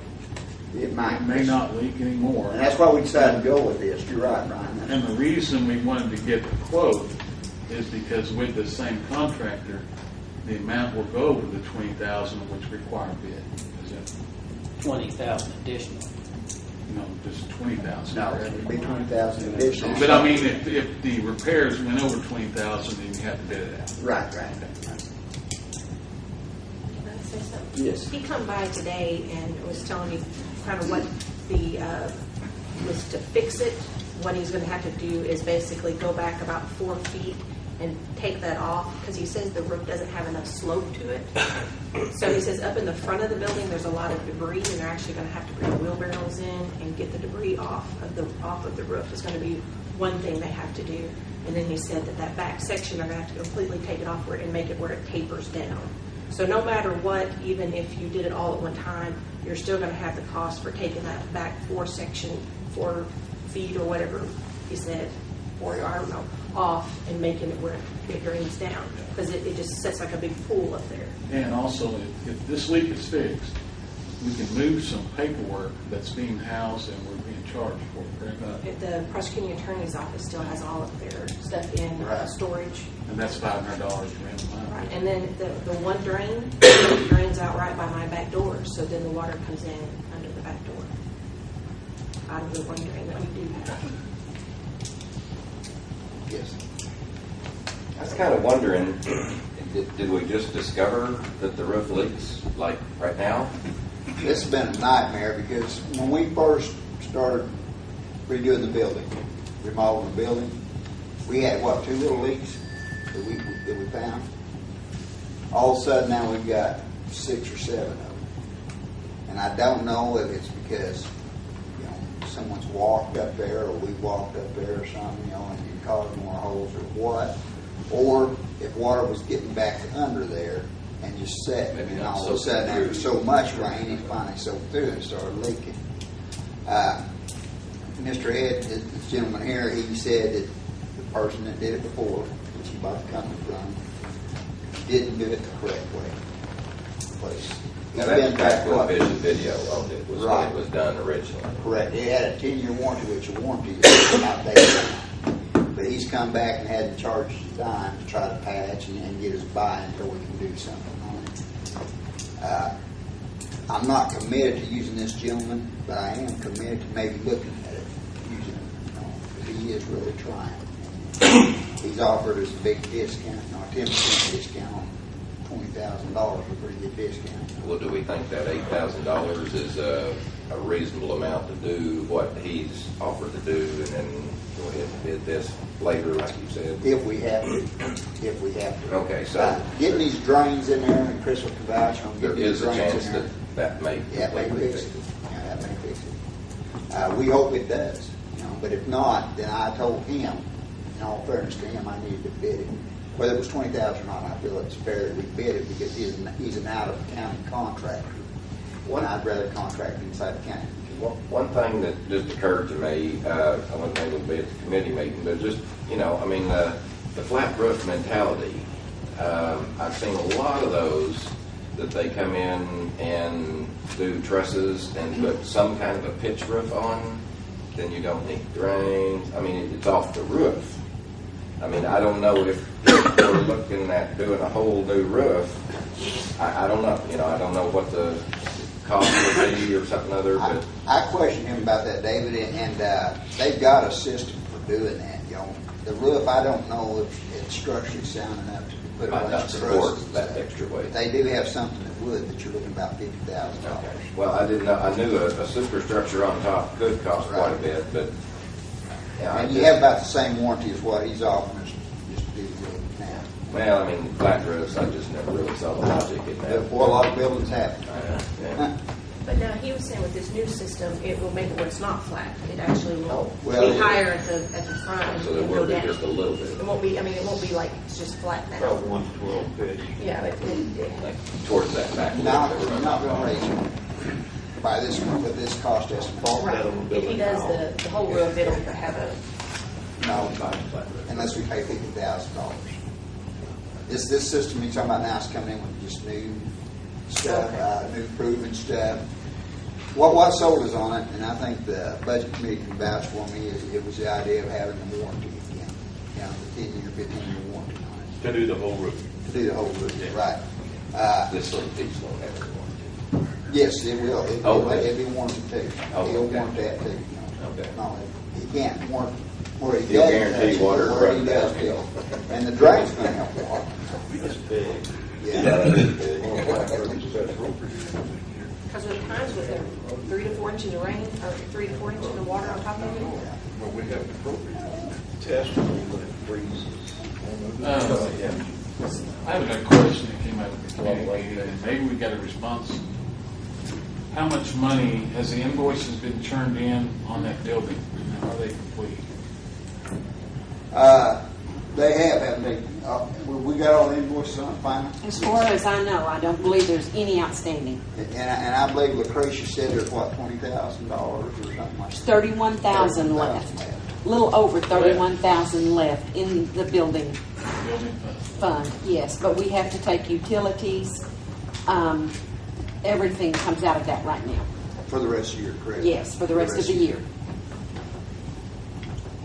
It might. It may not leak anymore. And that's why we decided to go with this. You're right, Brian. And the reason we wanted to get the quote is because with the same contractor, the amount will go over the 20,000, which require bid. Is that? 20,000 additional. No, just 20,000. No, it'd be 20,000 additional. But I mean, if the repairs went over 20,000, then you have to bid it out. Right. Can I say something? Yes. He come by today and was telling me kind of what the, was to fix it. What he's gonna have to do is basically go back about 4 feet and take that off, because he says the roof doesn't have enough slope to it. So he says up in the front of the building, there's a lot of debris, and they're actually gonna have to bring wheelbarrows in and get the debris off of the roof. It's gonna be one thing they have to do. And then he said that back section, they're gonna have to completely take it off and make it where it tapers down. So no matter what, even if you did it all at one time, you're still gonna have the cost for taking that back 4 feet or whatever he said, or I don't know, off and making it where it drains down, because it just sets like a big pool up there. And also, if this leak is fixed, we can move some paperwork that's being housed and we're being charged for it, correct? If the prosecuting attorney's office still has all of their stuff in storage. And that's $500 rent a month. Right, and then the one drain drains out right by my back door, so then the water comes in under the back door, out of the one drain that we do have. Yes. I was kind of wondering, did we just discover that the roof leaks, like, right now? This has been a nightmare because when we first started redoing the building, remodeling the building, we had, 2 little leaks that we found? All of a sudden now we've got 6 or 7 of them. And I don't know if it's because, someone's walked up there or we walked up there or something, and caused more holes or what. Or if water was getting back under there and just set, Maybe and not all of a soaked sudden through. after so much rain, it finally soaked through and started leaking. Mr. Ed, this gentleman here, he said that the person that did it before, which he bought the company from, didn't do it the correct way. Now, that's back when the video of it was when Right. it was done originally. Correct. It had a 10-year warranty, which a warranty is not dated. But he's come back and had to charge us a dime to try to patch and get us by until we can do something on it. I'm not committed to using this gentleman, but I am committed to maybe looking at it, using it, because he is really trying. He's offered us a big discount, a 10% discount on $20,000, a pretty good discount. Well, do we think that $8,000 is a reasonable amount to do what he's offered to do, and then go ahead and bid this later, like you said? If we have to. Okay, so Getting these drains in there, and Chris will vouch on there getting these is a drains chance in there. that may Yeah, it may completely fix fix it. it. Yeah, that may fix it. We hope it does, but if not, then I told him, in all fairness to him, I needed to bid it. Whether it was 20,000 or not, I feel it's fair that we bid it because he's an out-of-county contractor. I'd rather contract inside the county. One thing that just occurred to me, I wasn't able to be at the committee meeting, but just, the flat roof mentality, I've seen a lot of those that they come in and do trusses and put some kind of a pitch roof on, then you don't need drains. I mean, it's off the roof. I mean, I don't know if we're looking at doing a whole new roof. I don't know. I don't know what the cost would be or something other. But I questioned him about that, David, and they've got a system for doing that. The roof, I don't know if it's structurally sound enough to put a might bunch not of support trusses. that extra weight. They do have something that would, that you're looking about $50,000. Okay. Well, I didn't know. I knew a superstructure on top could cost quite a bit, but And you have about the same warranty as what he's offering us just to do the roof now. Well, I mean, flat roofs, I just never really saw the logic in that. Well, a lot of buildings have. Yeah. But now he was saying with this new system, it will make it where it's not flat. It actually will Well, be higher at the front and So there go will be down. just a little bit, It won't be. I mean, it won't be like it's just flat now. About 112 pitch. Yeah, like towards that back. Now, you're not going to raise it by this one, with this cost estimate. Right. If he does the whole roof, it'll have a. No, unless we pay $50,000. This system you're talking about now is coming in with just new stuff, new proven stuff. What sold us on it, and I think the budget committee can vouch for me, is it was the idea of having the warranty again, the 10-year, 15-year warranty on it. To do the whole roof. To do the whole roof, right. This little piece won't have any warranty. Yes, it will. It'll be warranted too. Oh, He'll okay. warrant that too. Okay. No, he can't warrant where he He'll does. guarantee water where he runs does down. fill. And the drain's gonna help water. It's big. Yeah. Because there are times with 3 to 4 inches of rain, or 3 to 4 inches of water on top of it. Well, we have appropriate test when it freezes. I have a question that came out of the committee meeting, and maybe we got a response. How much money has the invoices been turned in on that building? Are they complete? They have, haven't they? We got all the invoices on final? As far as I know, I don't believe there's any outstanding. And I believe Lucretia said there's what, $20,000 or something like that? 31,000 left. A little over 31,000 left in the building Building fund, yes. But we have to take utilities. Everything comes out of that right now. For the rest of the year, correct? Yes, for the rest of the year.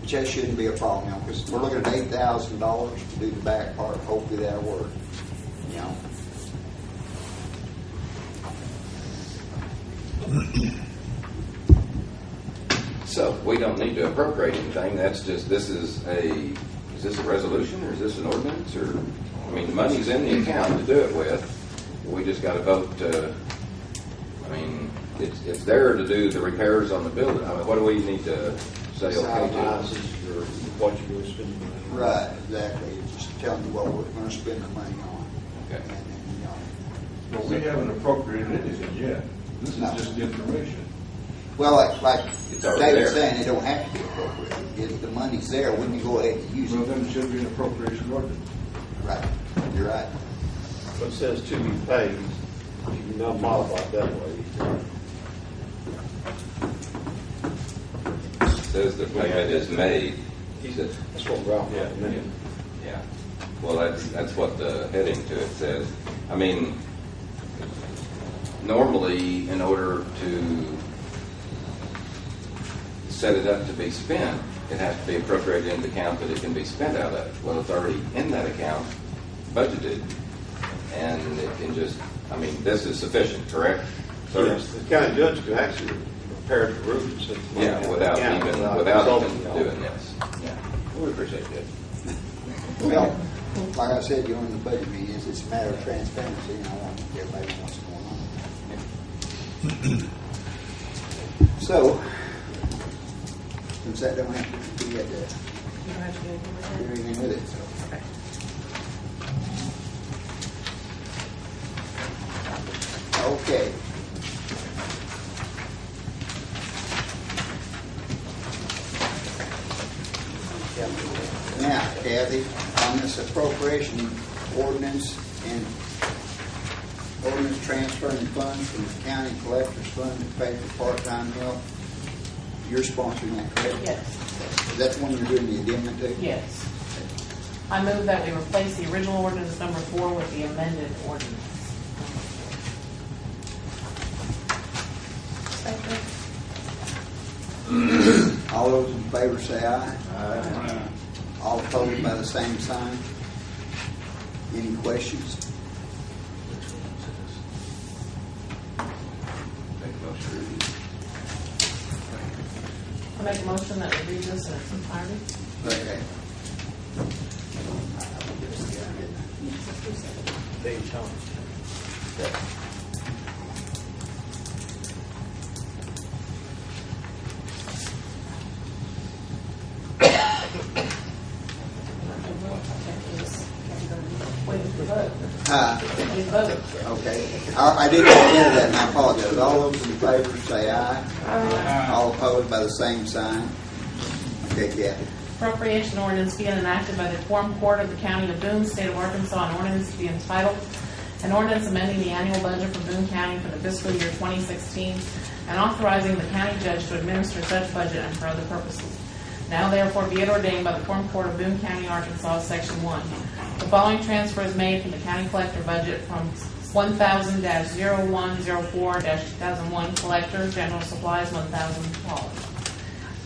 Which that shouldn't be a problem, you know, because we're looking at $8,000 to do the back part. Hopefully that'll work, you know. So we don't need to appropriate anything. That's just, is this a resolution or is this an ordinance or, I mean, the money's in the account to do it with. We just got to vote to, I mean, it's there to do the repairs on the building. I mean, what do we need to say okay to? What you're going to spend the money on. Right, exactly. It's just telling you what we're going to spend the money on. Okay. And, you know, But we haven't appropriated anything yet. This is No. just information. well, like It's already David's there. saying, it don't have to be appropriated. If the money's there, we can go ahead and use Well, it. then it should be an appropriation ordinance. Right, you're right. But it says to be paid, you can not modify it that way. It says the payment is made. That's what Ralph recommended. Yeah. Well, that's what the heading to it says. I mean, normally, in order to set it up to be spent, it has to be appropriated in the account that it can be spent out of. Well, it's already in that account, budgeted, and it can just, I mean, this is sufficient, correct? So yes, the county judge could actually repair the roof. And send the money Yeah, out of the without county even consulting y'all. doing this. Yeah, we appreciate that. Well, like I said, you know, in the budget meetings, it's a matter of transparency, and I want everybody to know what's going on. So, since that don't have to be at the, You don't have to do anything with do that? anything with it, so. Okay. Now, Kathy, on this appropriation ordinance and ordinance transferring funds from the county collector's fund to pay for part-time help, you're sponsoring that, correct? Yes. Is that the one you're doing the addendum to? Yes. I move that we replace the original ordinance number 4 with the amended ordinance. All those in favor say aye. Aye. All opposed by the same sign. Any questions? I make a motion that we read this in its entirety. Okay. Dave Thomas. Waiting for vote. We vote. Okay. I didn't enter that, and I apologize. All those in favor say aye. Aye. All opposed by the same sign. Okay, Kathy. Appropriation ordinance being enacted by the Quorum Court of the County of Boone, State of Arkansas, an ordinance to be entitled, an ordinance amending the annual budget for Boone County for the fiscal year 2016, and authorizing the county judge to administer such budget and for other purposes. Now therefore be it ordained by the Quorum Court of Boone County, Arkansas, Section 1. The following transfer is made from the county collector budget from 1000-0104-2001 collector, general supplies, $1,000.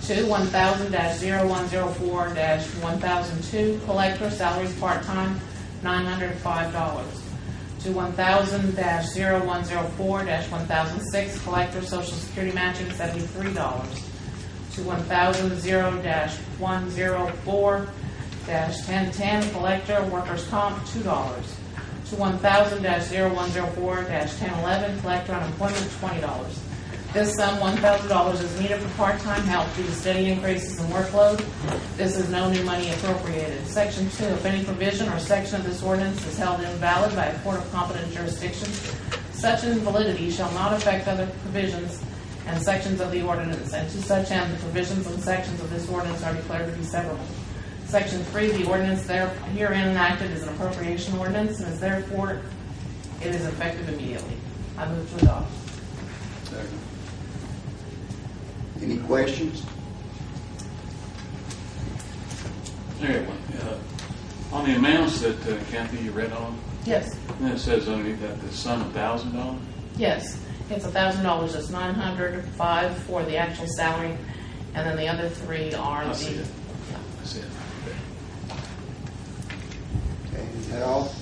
To 1000-0104-1002 collector, salaries part-time, $905. To to 1000-0104-1006, collector, social security matching, $73. To 1000-104-1010, collector, workers' comp, $2. To 1000-0104-1011, collector, unemployment, $20. This sum, $1,000, is needed for part-time help due to steady increases in workload. This is no new money appropriated. Section 2, if any provision or section of this ordinance is held invalid by a court of competent jurisdiction, such invalidity shall not affect other provisions and sections of the ordinance, and to such end, the provisions and sections of this ordinance are declared to be severable. Section 3, the ordinance herein enacted is an appropriation ordinance, and is therefore, it is effective immediately. I move to adopt. Second. Any questions? Anyway, on the amounts that Kathy, you read on, Yes. and it says underneath that the sum $1,000. Yes, it's $1,000. It's $905 for the actual salary, and then the other three are I see the. it. I see it. Okay, is that all?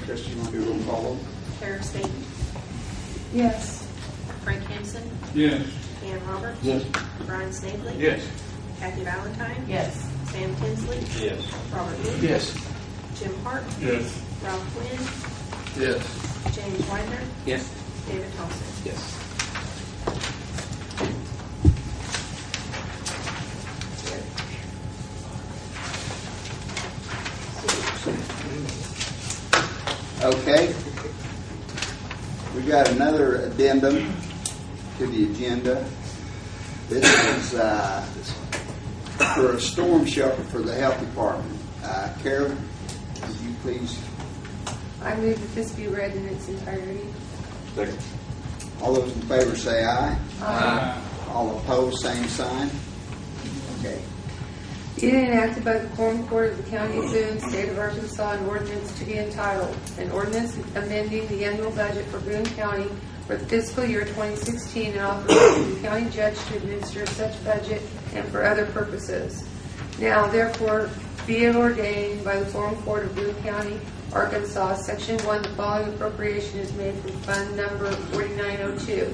Chris, you want to do a roll call? Karen Staton, Yes. Frank Hansen, Yes. Ann Roberts. Yes. Brian Snavely. Yes. Kathy Valentine. Yes. Sam Tinsley. Yes. Robert Boone. Yes. Jim Hart. Yes. Ralph Quinn. Yes. James Widener. Yes. David Thompson. Yes. Okay. We got another addendum to the agenda. This is for a storm shelter for the health department. Carol, would you please? I move that this be read in its entirety. Second. All those in favor say aye. Aye. All opposed, same sign. Okay. Be it enacted by the Quorum Court of the County of Boone, State of Arkansas, an ordinance to be entitled, an ordinance amending the annual budget for Boone County for the fiscal year 2016 and authorizing the county judge to administer such budget and for other purposes. Now, therefore, be it ordained by the Quorum Court of Boone County, Arkansas, Section 1, the following appropriation is made from Fund Number 4902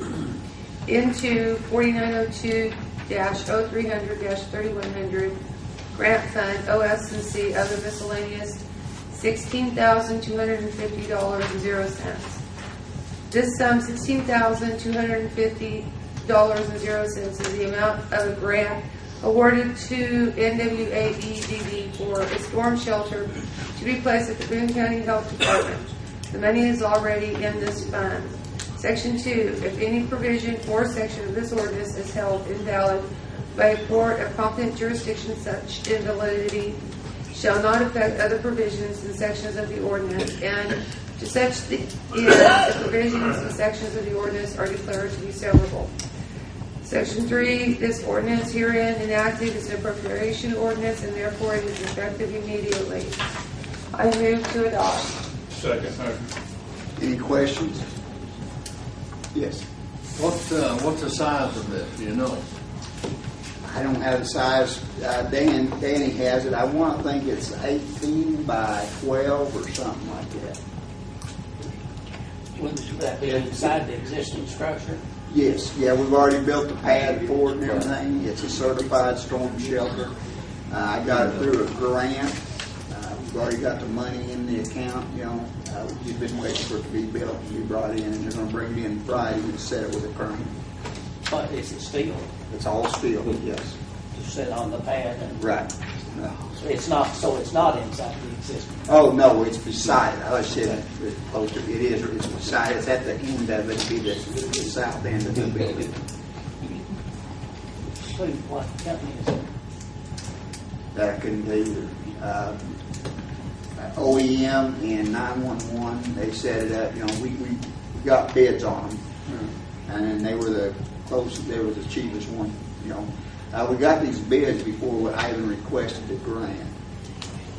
into 4902-0300-3100 Grant Fund, OS&C, other miscellaneous, $16,250.00. This sum, $16,250.00, is the amount of a grant awarded to NWAEDD for a storm shelter to be placed at the Boone County Health Department. The money is already in this fund. Section 2, if any provision or section of this ordinance is held invalid by a court of competent jurisdiction, such invalidity shall not affect other provisions and sections of the ordinance, and to such the end, the provisions and sections of the ordinance are declared to be severable. Section 3, this ordinance herein enacted is an appropriation ordinance, and therefore it is effective immediately. I move to adopt. Second. Any questions? Yes. What's the size of this, do you know? I don't have the size. Danny has it. I want to think it's 18 by 12 or something like that. Would that be inside the existing structure? Yes. Yeah, we've already built the pad for it and everything. It's a certified storm shelter. I got it through a grant. We've already got the money in the account. You know, we've been waiting for it to be built and be brought in, and they're going to bring it in Friday and set it with a crane. But is it steel? It's all steel. Yes. To sit on the pad and. Right. No. So it's not inside the existing. Oh, no, it's beside it. I said it's closer. It is. It's beside it. It's at the end of it. It'd be the south end of the building. So what company is it? That I couldn't tell you. OEM and 911, they set it up. You know, we got bids on them, and they were the closest. They were the cheapest one. You know, we got these bids before I even requested the grant,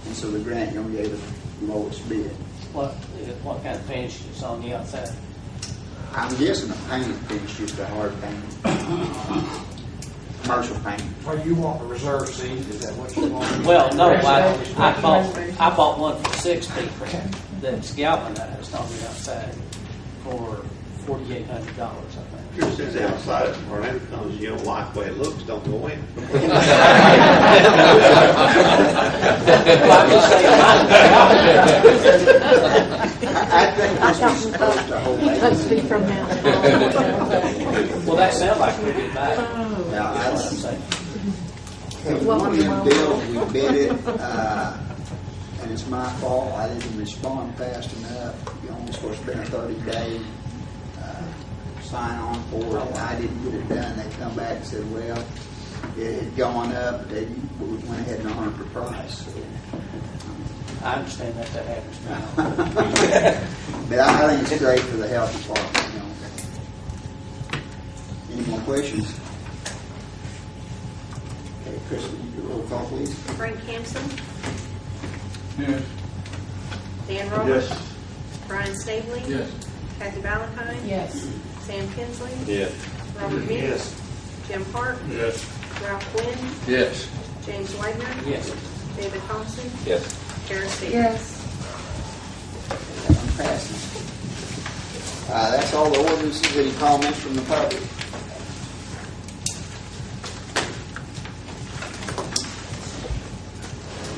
and so the grant, you know, gave us the lowest bid. What kind of finish is on the outside? I'm guessing a paint finish, just a hard paint, commercial paint. Or you want the reserve seat, is that what you want? Well, no, I bought one for 6 people. that's galvanized on the outside for $4,800, I think. Yours says outside of tornado comes, you don't like the way it looks, don't go in. I'm just saying, I think this was supposed to hold. Let's be from now. well, that sounds like we get back. Now, That's what I'm saying. one of them deals, we bid it, and it's my fault, I didn't respond fast enough. You know, it's supposed to be a 30-day sign on for it, and I didn't get it done. They come back and said, well, it had gone up, they went ahead and honored the price. So, I understand that happens now. but I think it's great for the health department, you know. Any more questions? Okay, Chris, will you do a roll call, please? Frank Hampson, Yes. Dan Roberts, Yes. Brian Snavely, Yes. Kathy Valentine, Yes. Sam Kinsley, Yes. Robert Meeks, Jim Park, Yes. Ralph Quinn, Yes. James Wagner, Yes. David Thompson, Yes. Karen Stevens. Yes. That one passes. That's all the ordinances. Any comments from the public?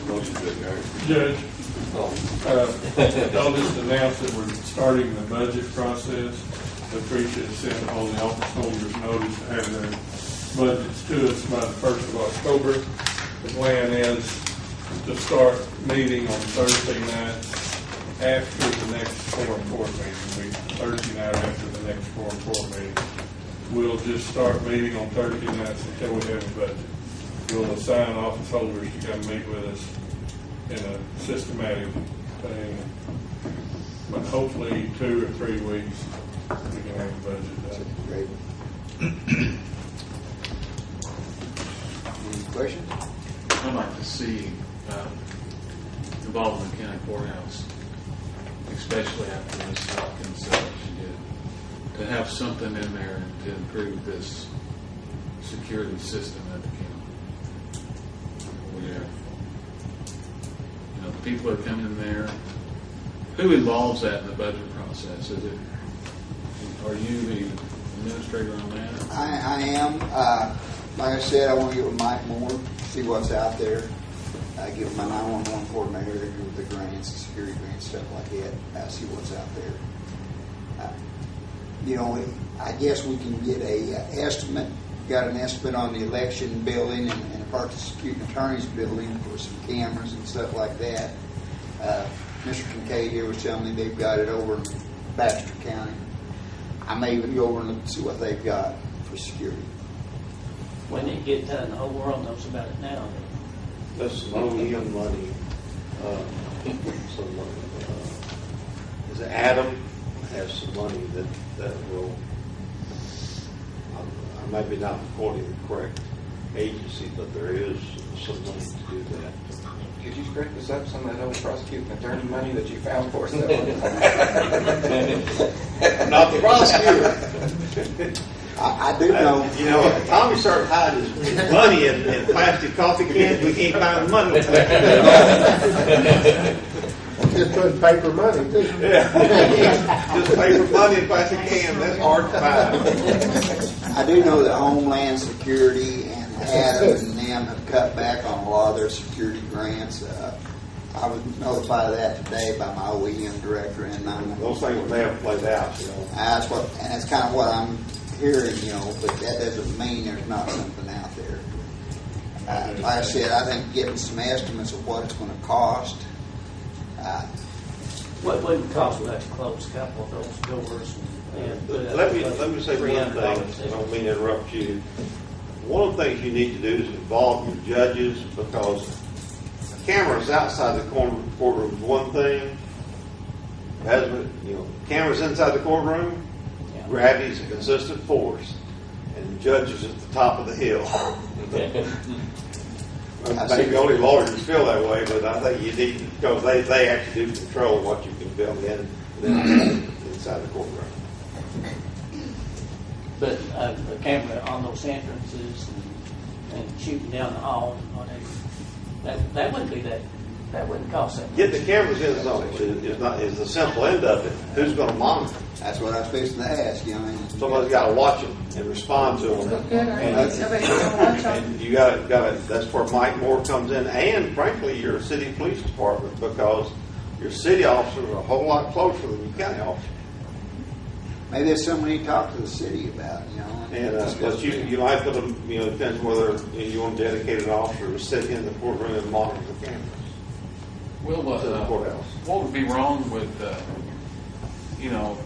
Motion to adjourn. Judge, I'll just announce that we're starting the budget process. The precinct sent all the office holders notice to have their budgets to us by the 1st of October. The plan is to start meeting on Thursday night after the next Quorum Court meeting. Thursday night after the next Quorum Court meeting. We'll just start meeting on Thursday nights until we have a budget. We'll assign office holders to come meet with us in a systematic thing. But hopefully 2 or 3 weeks we can have a budget done. Great. Any questions? I'd like to see involvement in the county courthouse, especially after Ms. Watkins said what she did, to have something in there to improve this security system at the county. We have, the people that come in there. Who involves that in the budget process? Are you the administrator on that? I am. Like I said, I want to get with Mike Moore, see what's out there. Give him my 911 coordinator to do with the grants, the security grants, stuff like that. See what's out there. I guess we can get a estimate. Got an estimate on the election building and a prosecuting attorney's building for some cameras and stuff like that. Mr. Kincaid here was telling me they've got it over in Baxter County. I may even go over and look and see what they've got for security. When it gets done, the whole world knows about it now. That's some OEM money. Some money. Is it Adam has some money that will. I might be not quoting the correct agency, but there is some money to do that. Could you scrape us up some of that old prosecuting attorney money that you found for us? Not the prosecutor. I do know. Tommy started hiding his money in plastic coffee cans. We can't find the money. Just put paper money, too. Yeah. Just paper money in plastic cans. That's hard to find. I do know that Homeland Security and Adam and them have cut back on a lot of their security grants. I was notified of that today by my OEM director, and those things may have played out. That's kind of what I'm hearing, but that doesn't mean there's not something out there. Like I said, I think getting some estimates of what it's going to cost. What would it cost us to close a couple of those doors? Let me say one thing. I don't mean to interrupt you. One of the things you need to do is involve your judges, because cameras outside the courtroom is one thing. Cameras inside the courtroom, gravity is a consistent force, and the judge is at the top of the hill. Maybe only lawyers feel that way, but I think you need to, because they actually do control what you can film inside the courtroom. But a camera on those entrances and shooting down the hall and whatever, that wouldn't be that That wouldn't cost that much. Get the cameras in zone is the simple end of it. Who's going to monitor? That's what I was fixing to ask, you know. Somebody's got to watch them and respond to them. Good, somebody's gonna watch them. And you got to. That's where Mike Moore comes in, and frankly, your city police department, because your city officers are a whole lot closer than your county officers. Maybe there's something we need to talk to the city about, you know. And but you might put them. You know, depends whether you want a dedicated officer to sit in the courtroom and monitor the cameras. Well, To the courthouse. what would be wrong with,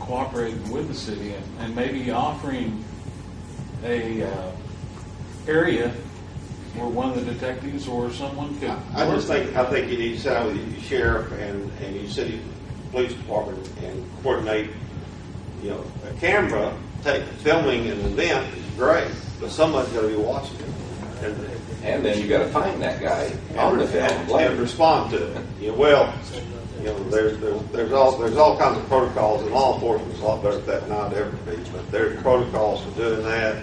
cooperating with the city and maybe offering a area where one of the detectives or someone could. I think you need to sit down with your sheriff and your city police department and coordinate. You know, a camera filming an event is great, but someone's got to be watching it. And then you gotta find that guy on the film And respond to it. There's all kinds of protocols, and law enforcement is a lot better at that than I'd ever be. But there's protocols for doing that,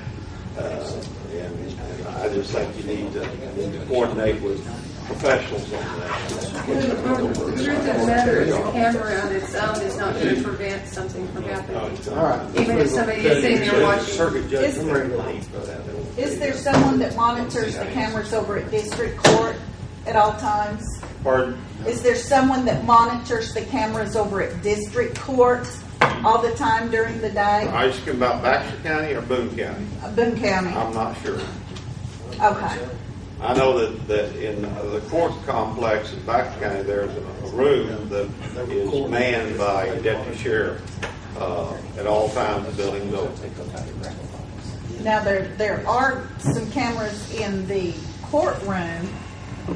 and I just think you need to coordinate with professionals on that. The truth of the matter is, a camera on its own is not going to prevent something from happening. All right. Even if somebody is sitting there watching. Circuit judge, Is there someone that monitors the cameras over at district court at all times? Pardon? Is there someone that monitors the cameras over at district court all the time during the day? Are you asking about Baxter County or Boone County? Boone County. I'm not sure. Okay. I know that in the court complex in Baxter County, there's a room that is manned by a deputy sheriff at all times. The building's open. Now, there are some cameras in the courtroom,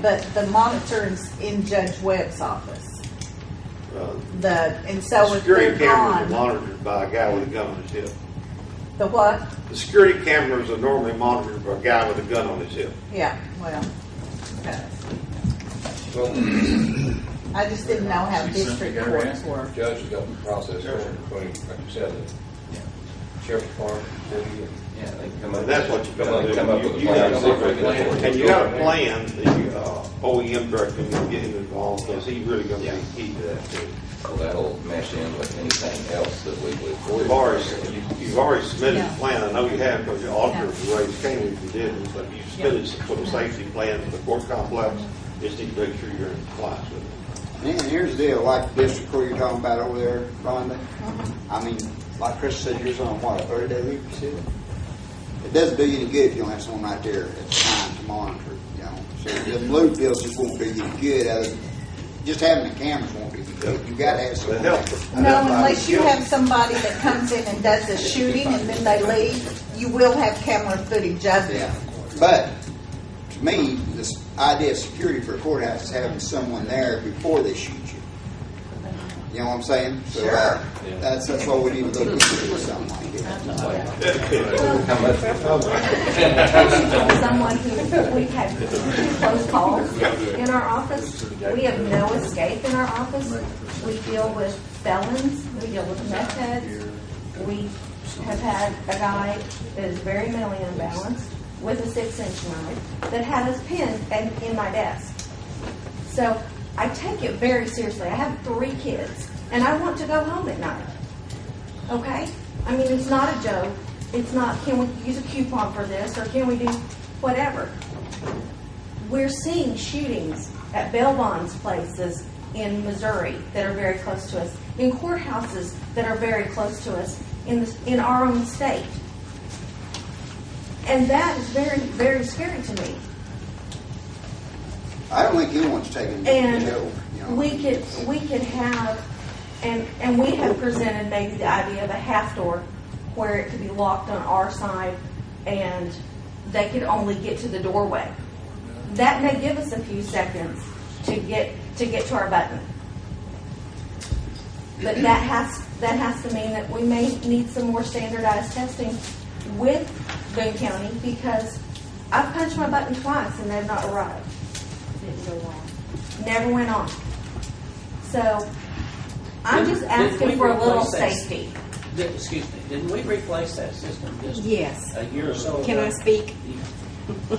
but the monitor is in Judge Webb's office. And so if Security they're cameras are gone, monitored by a guy with a gun on his hip. the what? The security cameras are normally monitored by a guy with a gun on his hip. Yeah, well, okay. Well, I just didn't know how district courts were. the judge has got the process going between, like you said, the sheriff's department, city, Yeah, they can come up. And that's what you've got to Come up with do. a You plan. gotta- And you got a plan, the OEM director can get him involved, because he's really going to be key to that too. So that'll mesh in with anything else that we would. You've already submitted a plan. I know you have, because your auditors raised Canaan if you didn't, but you submitted some sort of safety plan for the court complex. Just need to make sure you're in compliance with it. And here's the deal, like the district court you're talking about over there, Rhonda. I mean, like Chris said, yours on what, a 30-day leave period? It doesn't do you any good if you don't have someone right there at the time to monitor, you know. So the loop bills just won't do you any good. Just having the cameras won't do you good. You got to have someone. No, unless you have somebody that comes in and does a shooting and then they leave, you will have camera footage of it. Yeah, but to me, this idea of security for a courthouse is having someone there before they shoot you. You know what I'm saying? So that's what we need to look into, something like Someone who, we've had close calls in our office. We have no escape in our office. We deal with felons. We deal with meth heads. We have had a guy that is very mentally unbalanced with a 6-inch knife that had us pinned in my desk. So I take it very seriously. I have 3 kids, and I want to go home at night. Okay? I mean, it's not a joke. It's not, can we use a coupon for this, or can we do whatever? We're seeing shootings at bail bonds places in Missouri that are very close to us, in courthouses that are very close to us, in our own state. And that is very, very scary to me. I don't think anyone's taking And the joke. You know? we could have, and we have presented maybe the idea of a half door where it could be locked on our side and they could only get to the doorway. That may give us a few seconds to get to our button. But that has to mean that we may need some more standardized testing with Boone County, because I've punched my button twice and they've not arrived. Never went on. So I'm just asking for a little safety. Excuse me, didn't we replace that system just Yes. a year or so ago? Can I speak?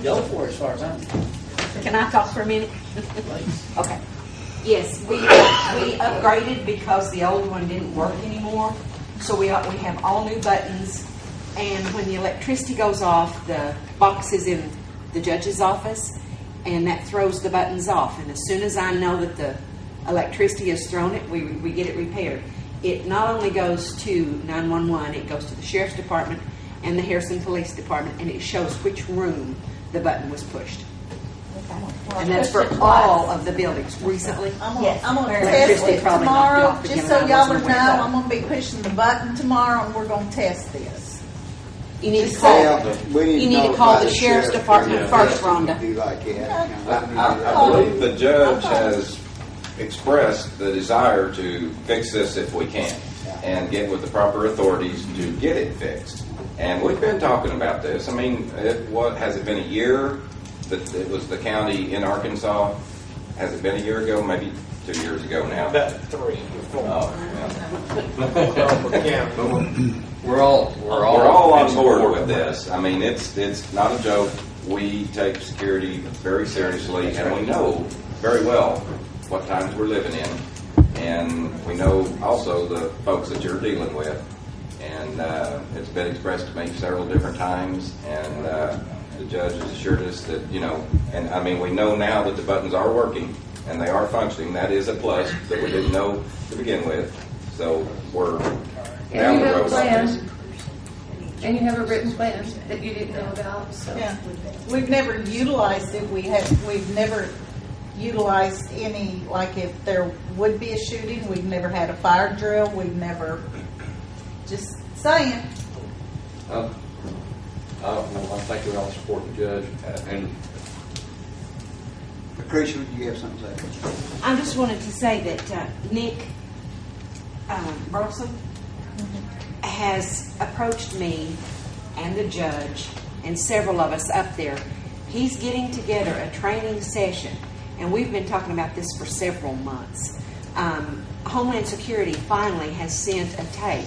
Go for it, as far as I'm concerned. Can I talk for a minute? Please. Okay. Yes, we upgraded because the old one didn't work anymore. So we have all new buttons. And when the electricity goes off, the box is in the judge's office, and that throws the buttons off. And as soon as I know that the electricity has thrown it, we get it repaired. It not only goes to 911, it goes to the Sheriff's Department and the Harrison Police Department, and it shows which room the button was pushed. And that's for all of the buildings. Recently, I'm gonna test electricity it probably knocked tomorrow, off again, just and so I y'all wasn't know, aware of that. I'm gonna be pushing the button tomorrow, and we're gonna test this. You need to Just call. say- You need to call the Sheriff's Department first, Rhonda. Do like that. I believe the judge has expressed the desire to fix this if we can and get with the proper authorities to get it fixed. And we've been talking about this. I mean, has it been a year that it was the county in Arkansas? Has it been a year ago? Maybe 2 years ago now. About 3 or 4. Oh, Yeah. We're all on board with this. I mean, it's not a joke. We take security very seriously, and we know very well what times we're living in, and we know also the folks that you're dealing with. And it's been expressed to me several different times, and the judge has assured us that, and I mean, we know now that the buttons are working and they are functioning. That is a plus that we didn't know to begin with. So we're down the road on this. And you have a written plan that you didn't know about, so. Yeah, we've never utilized it. We've never utilized any, like if there would be a shooting, we've never had a fire drill. We've never, just saying. I think we all support the judge. And Lucretia, would you have something to say? I just wanted to say that Nick Burleson has approached me and the judge and several of us up there. He's getting together a training session, and we've been talking about this for several months. Homeland Security finally has sent a tape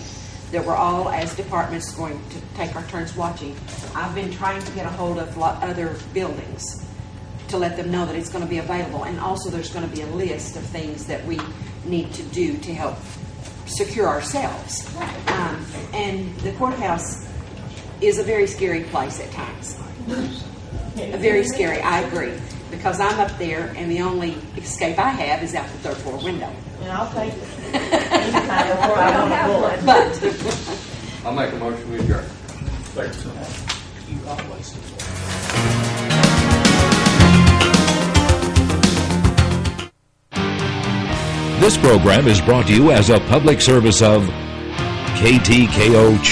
that we're all, as departments, going to take our turns watching. I've been trying to get a hold of other buildings to let them know that it's going to be available, and also there's going to be a list of things that we need to do to help secure ourselves. And the courthouse is a very scary place at times. Very scary, I agree, because I'm up there and the only escape I have is out the third floor window. And I'll take it. But I'll make a motion we adjourn. This program is brought to you as a public service of KTKO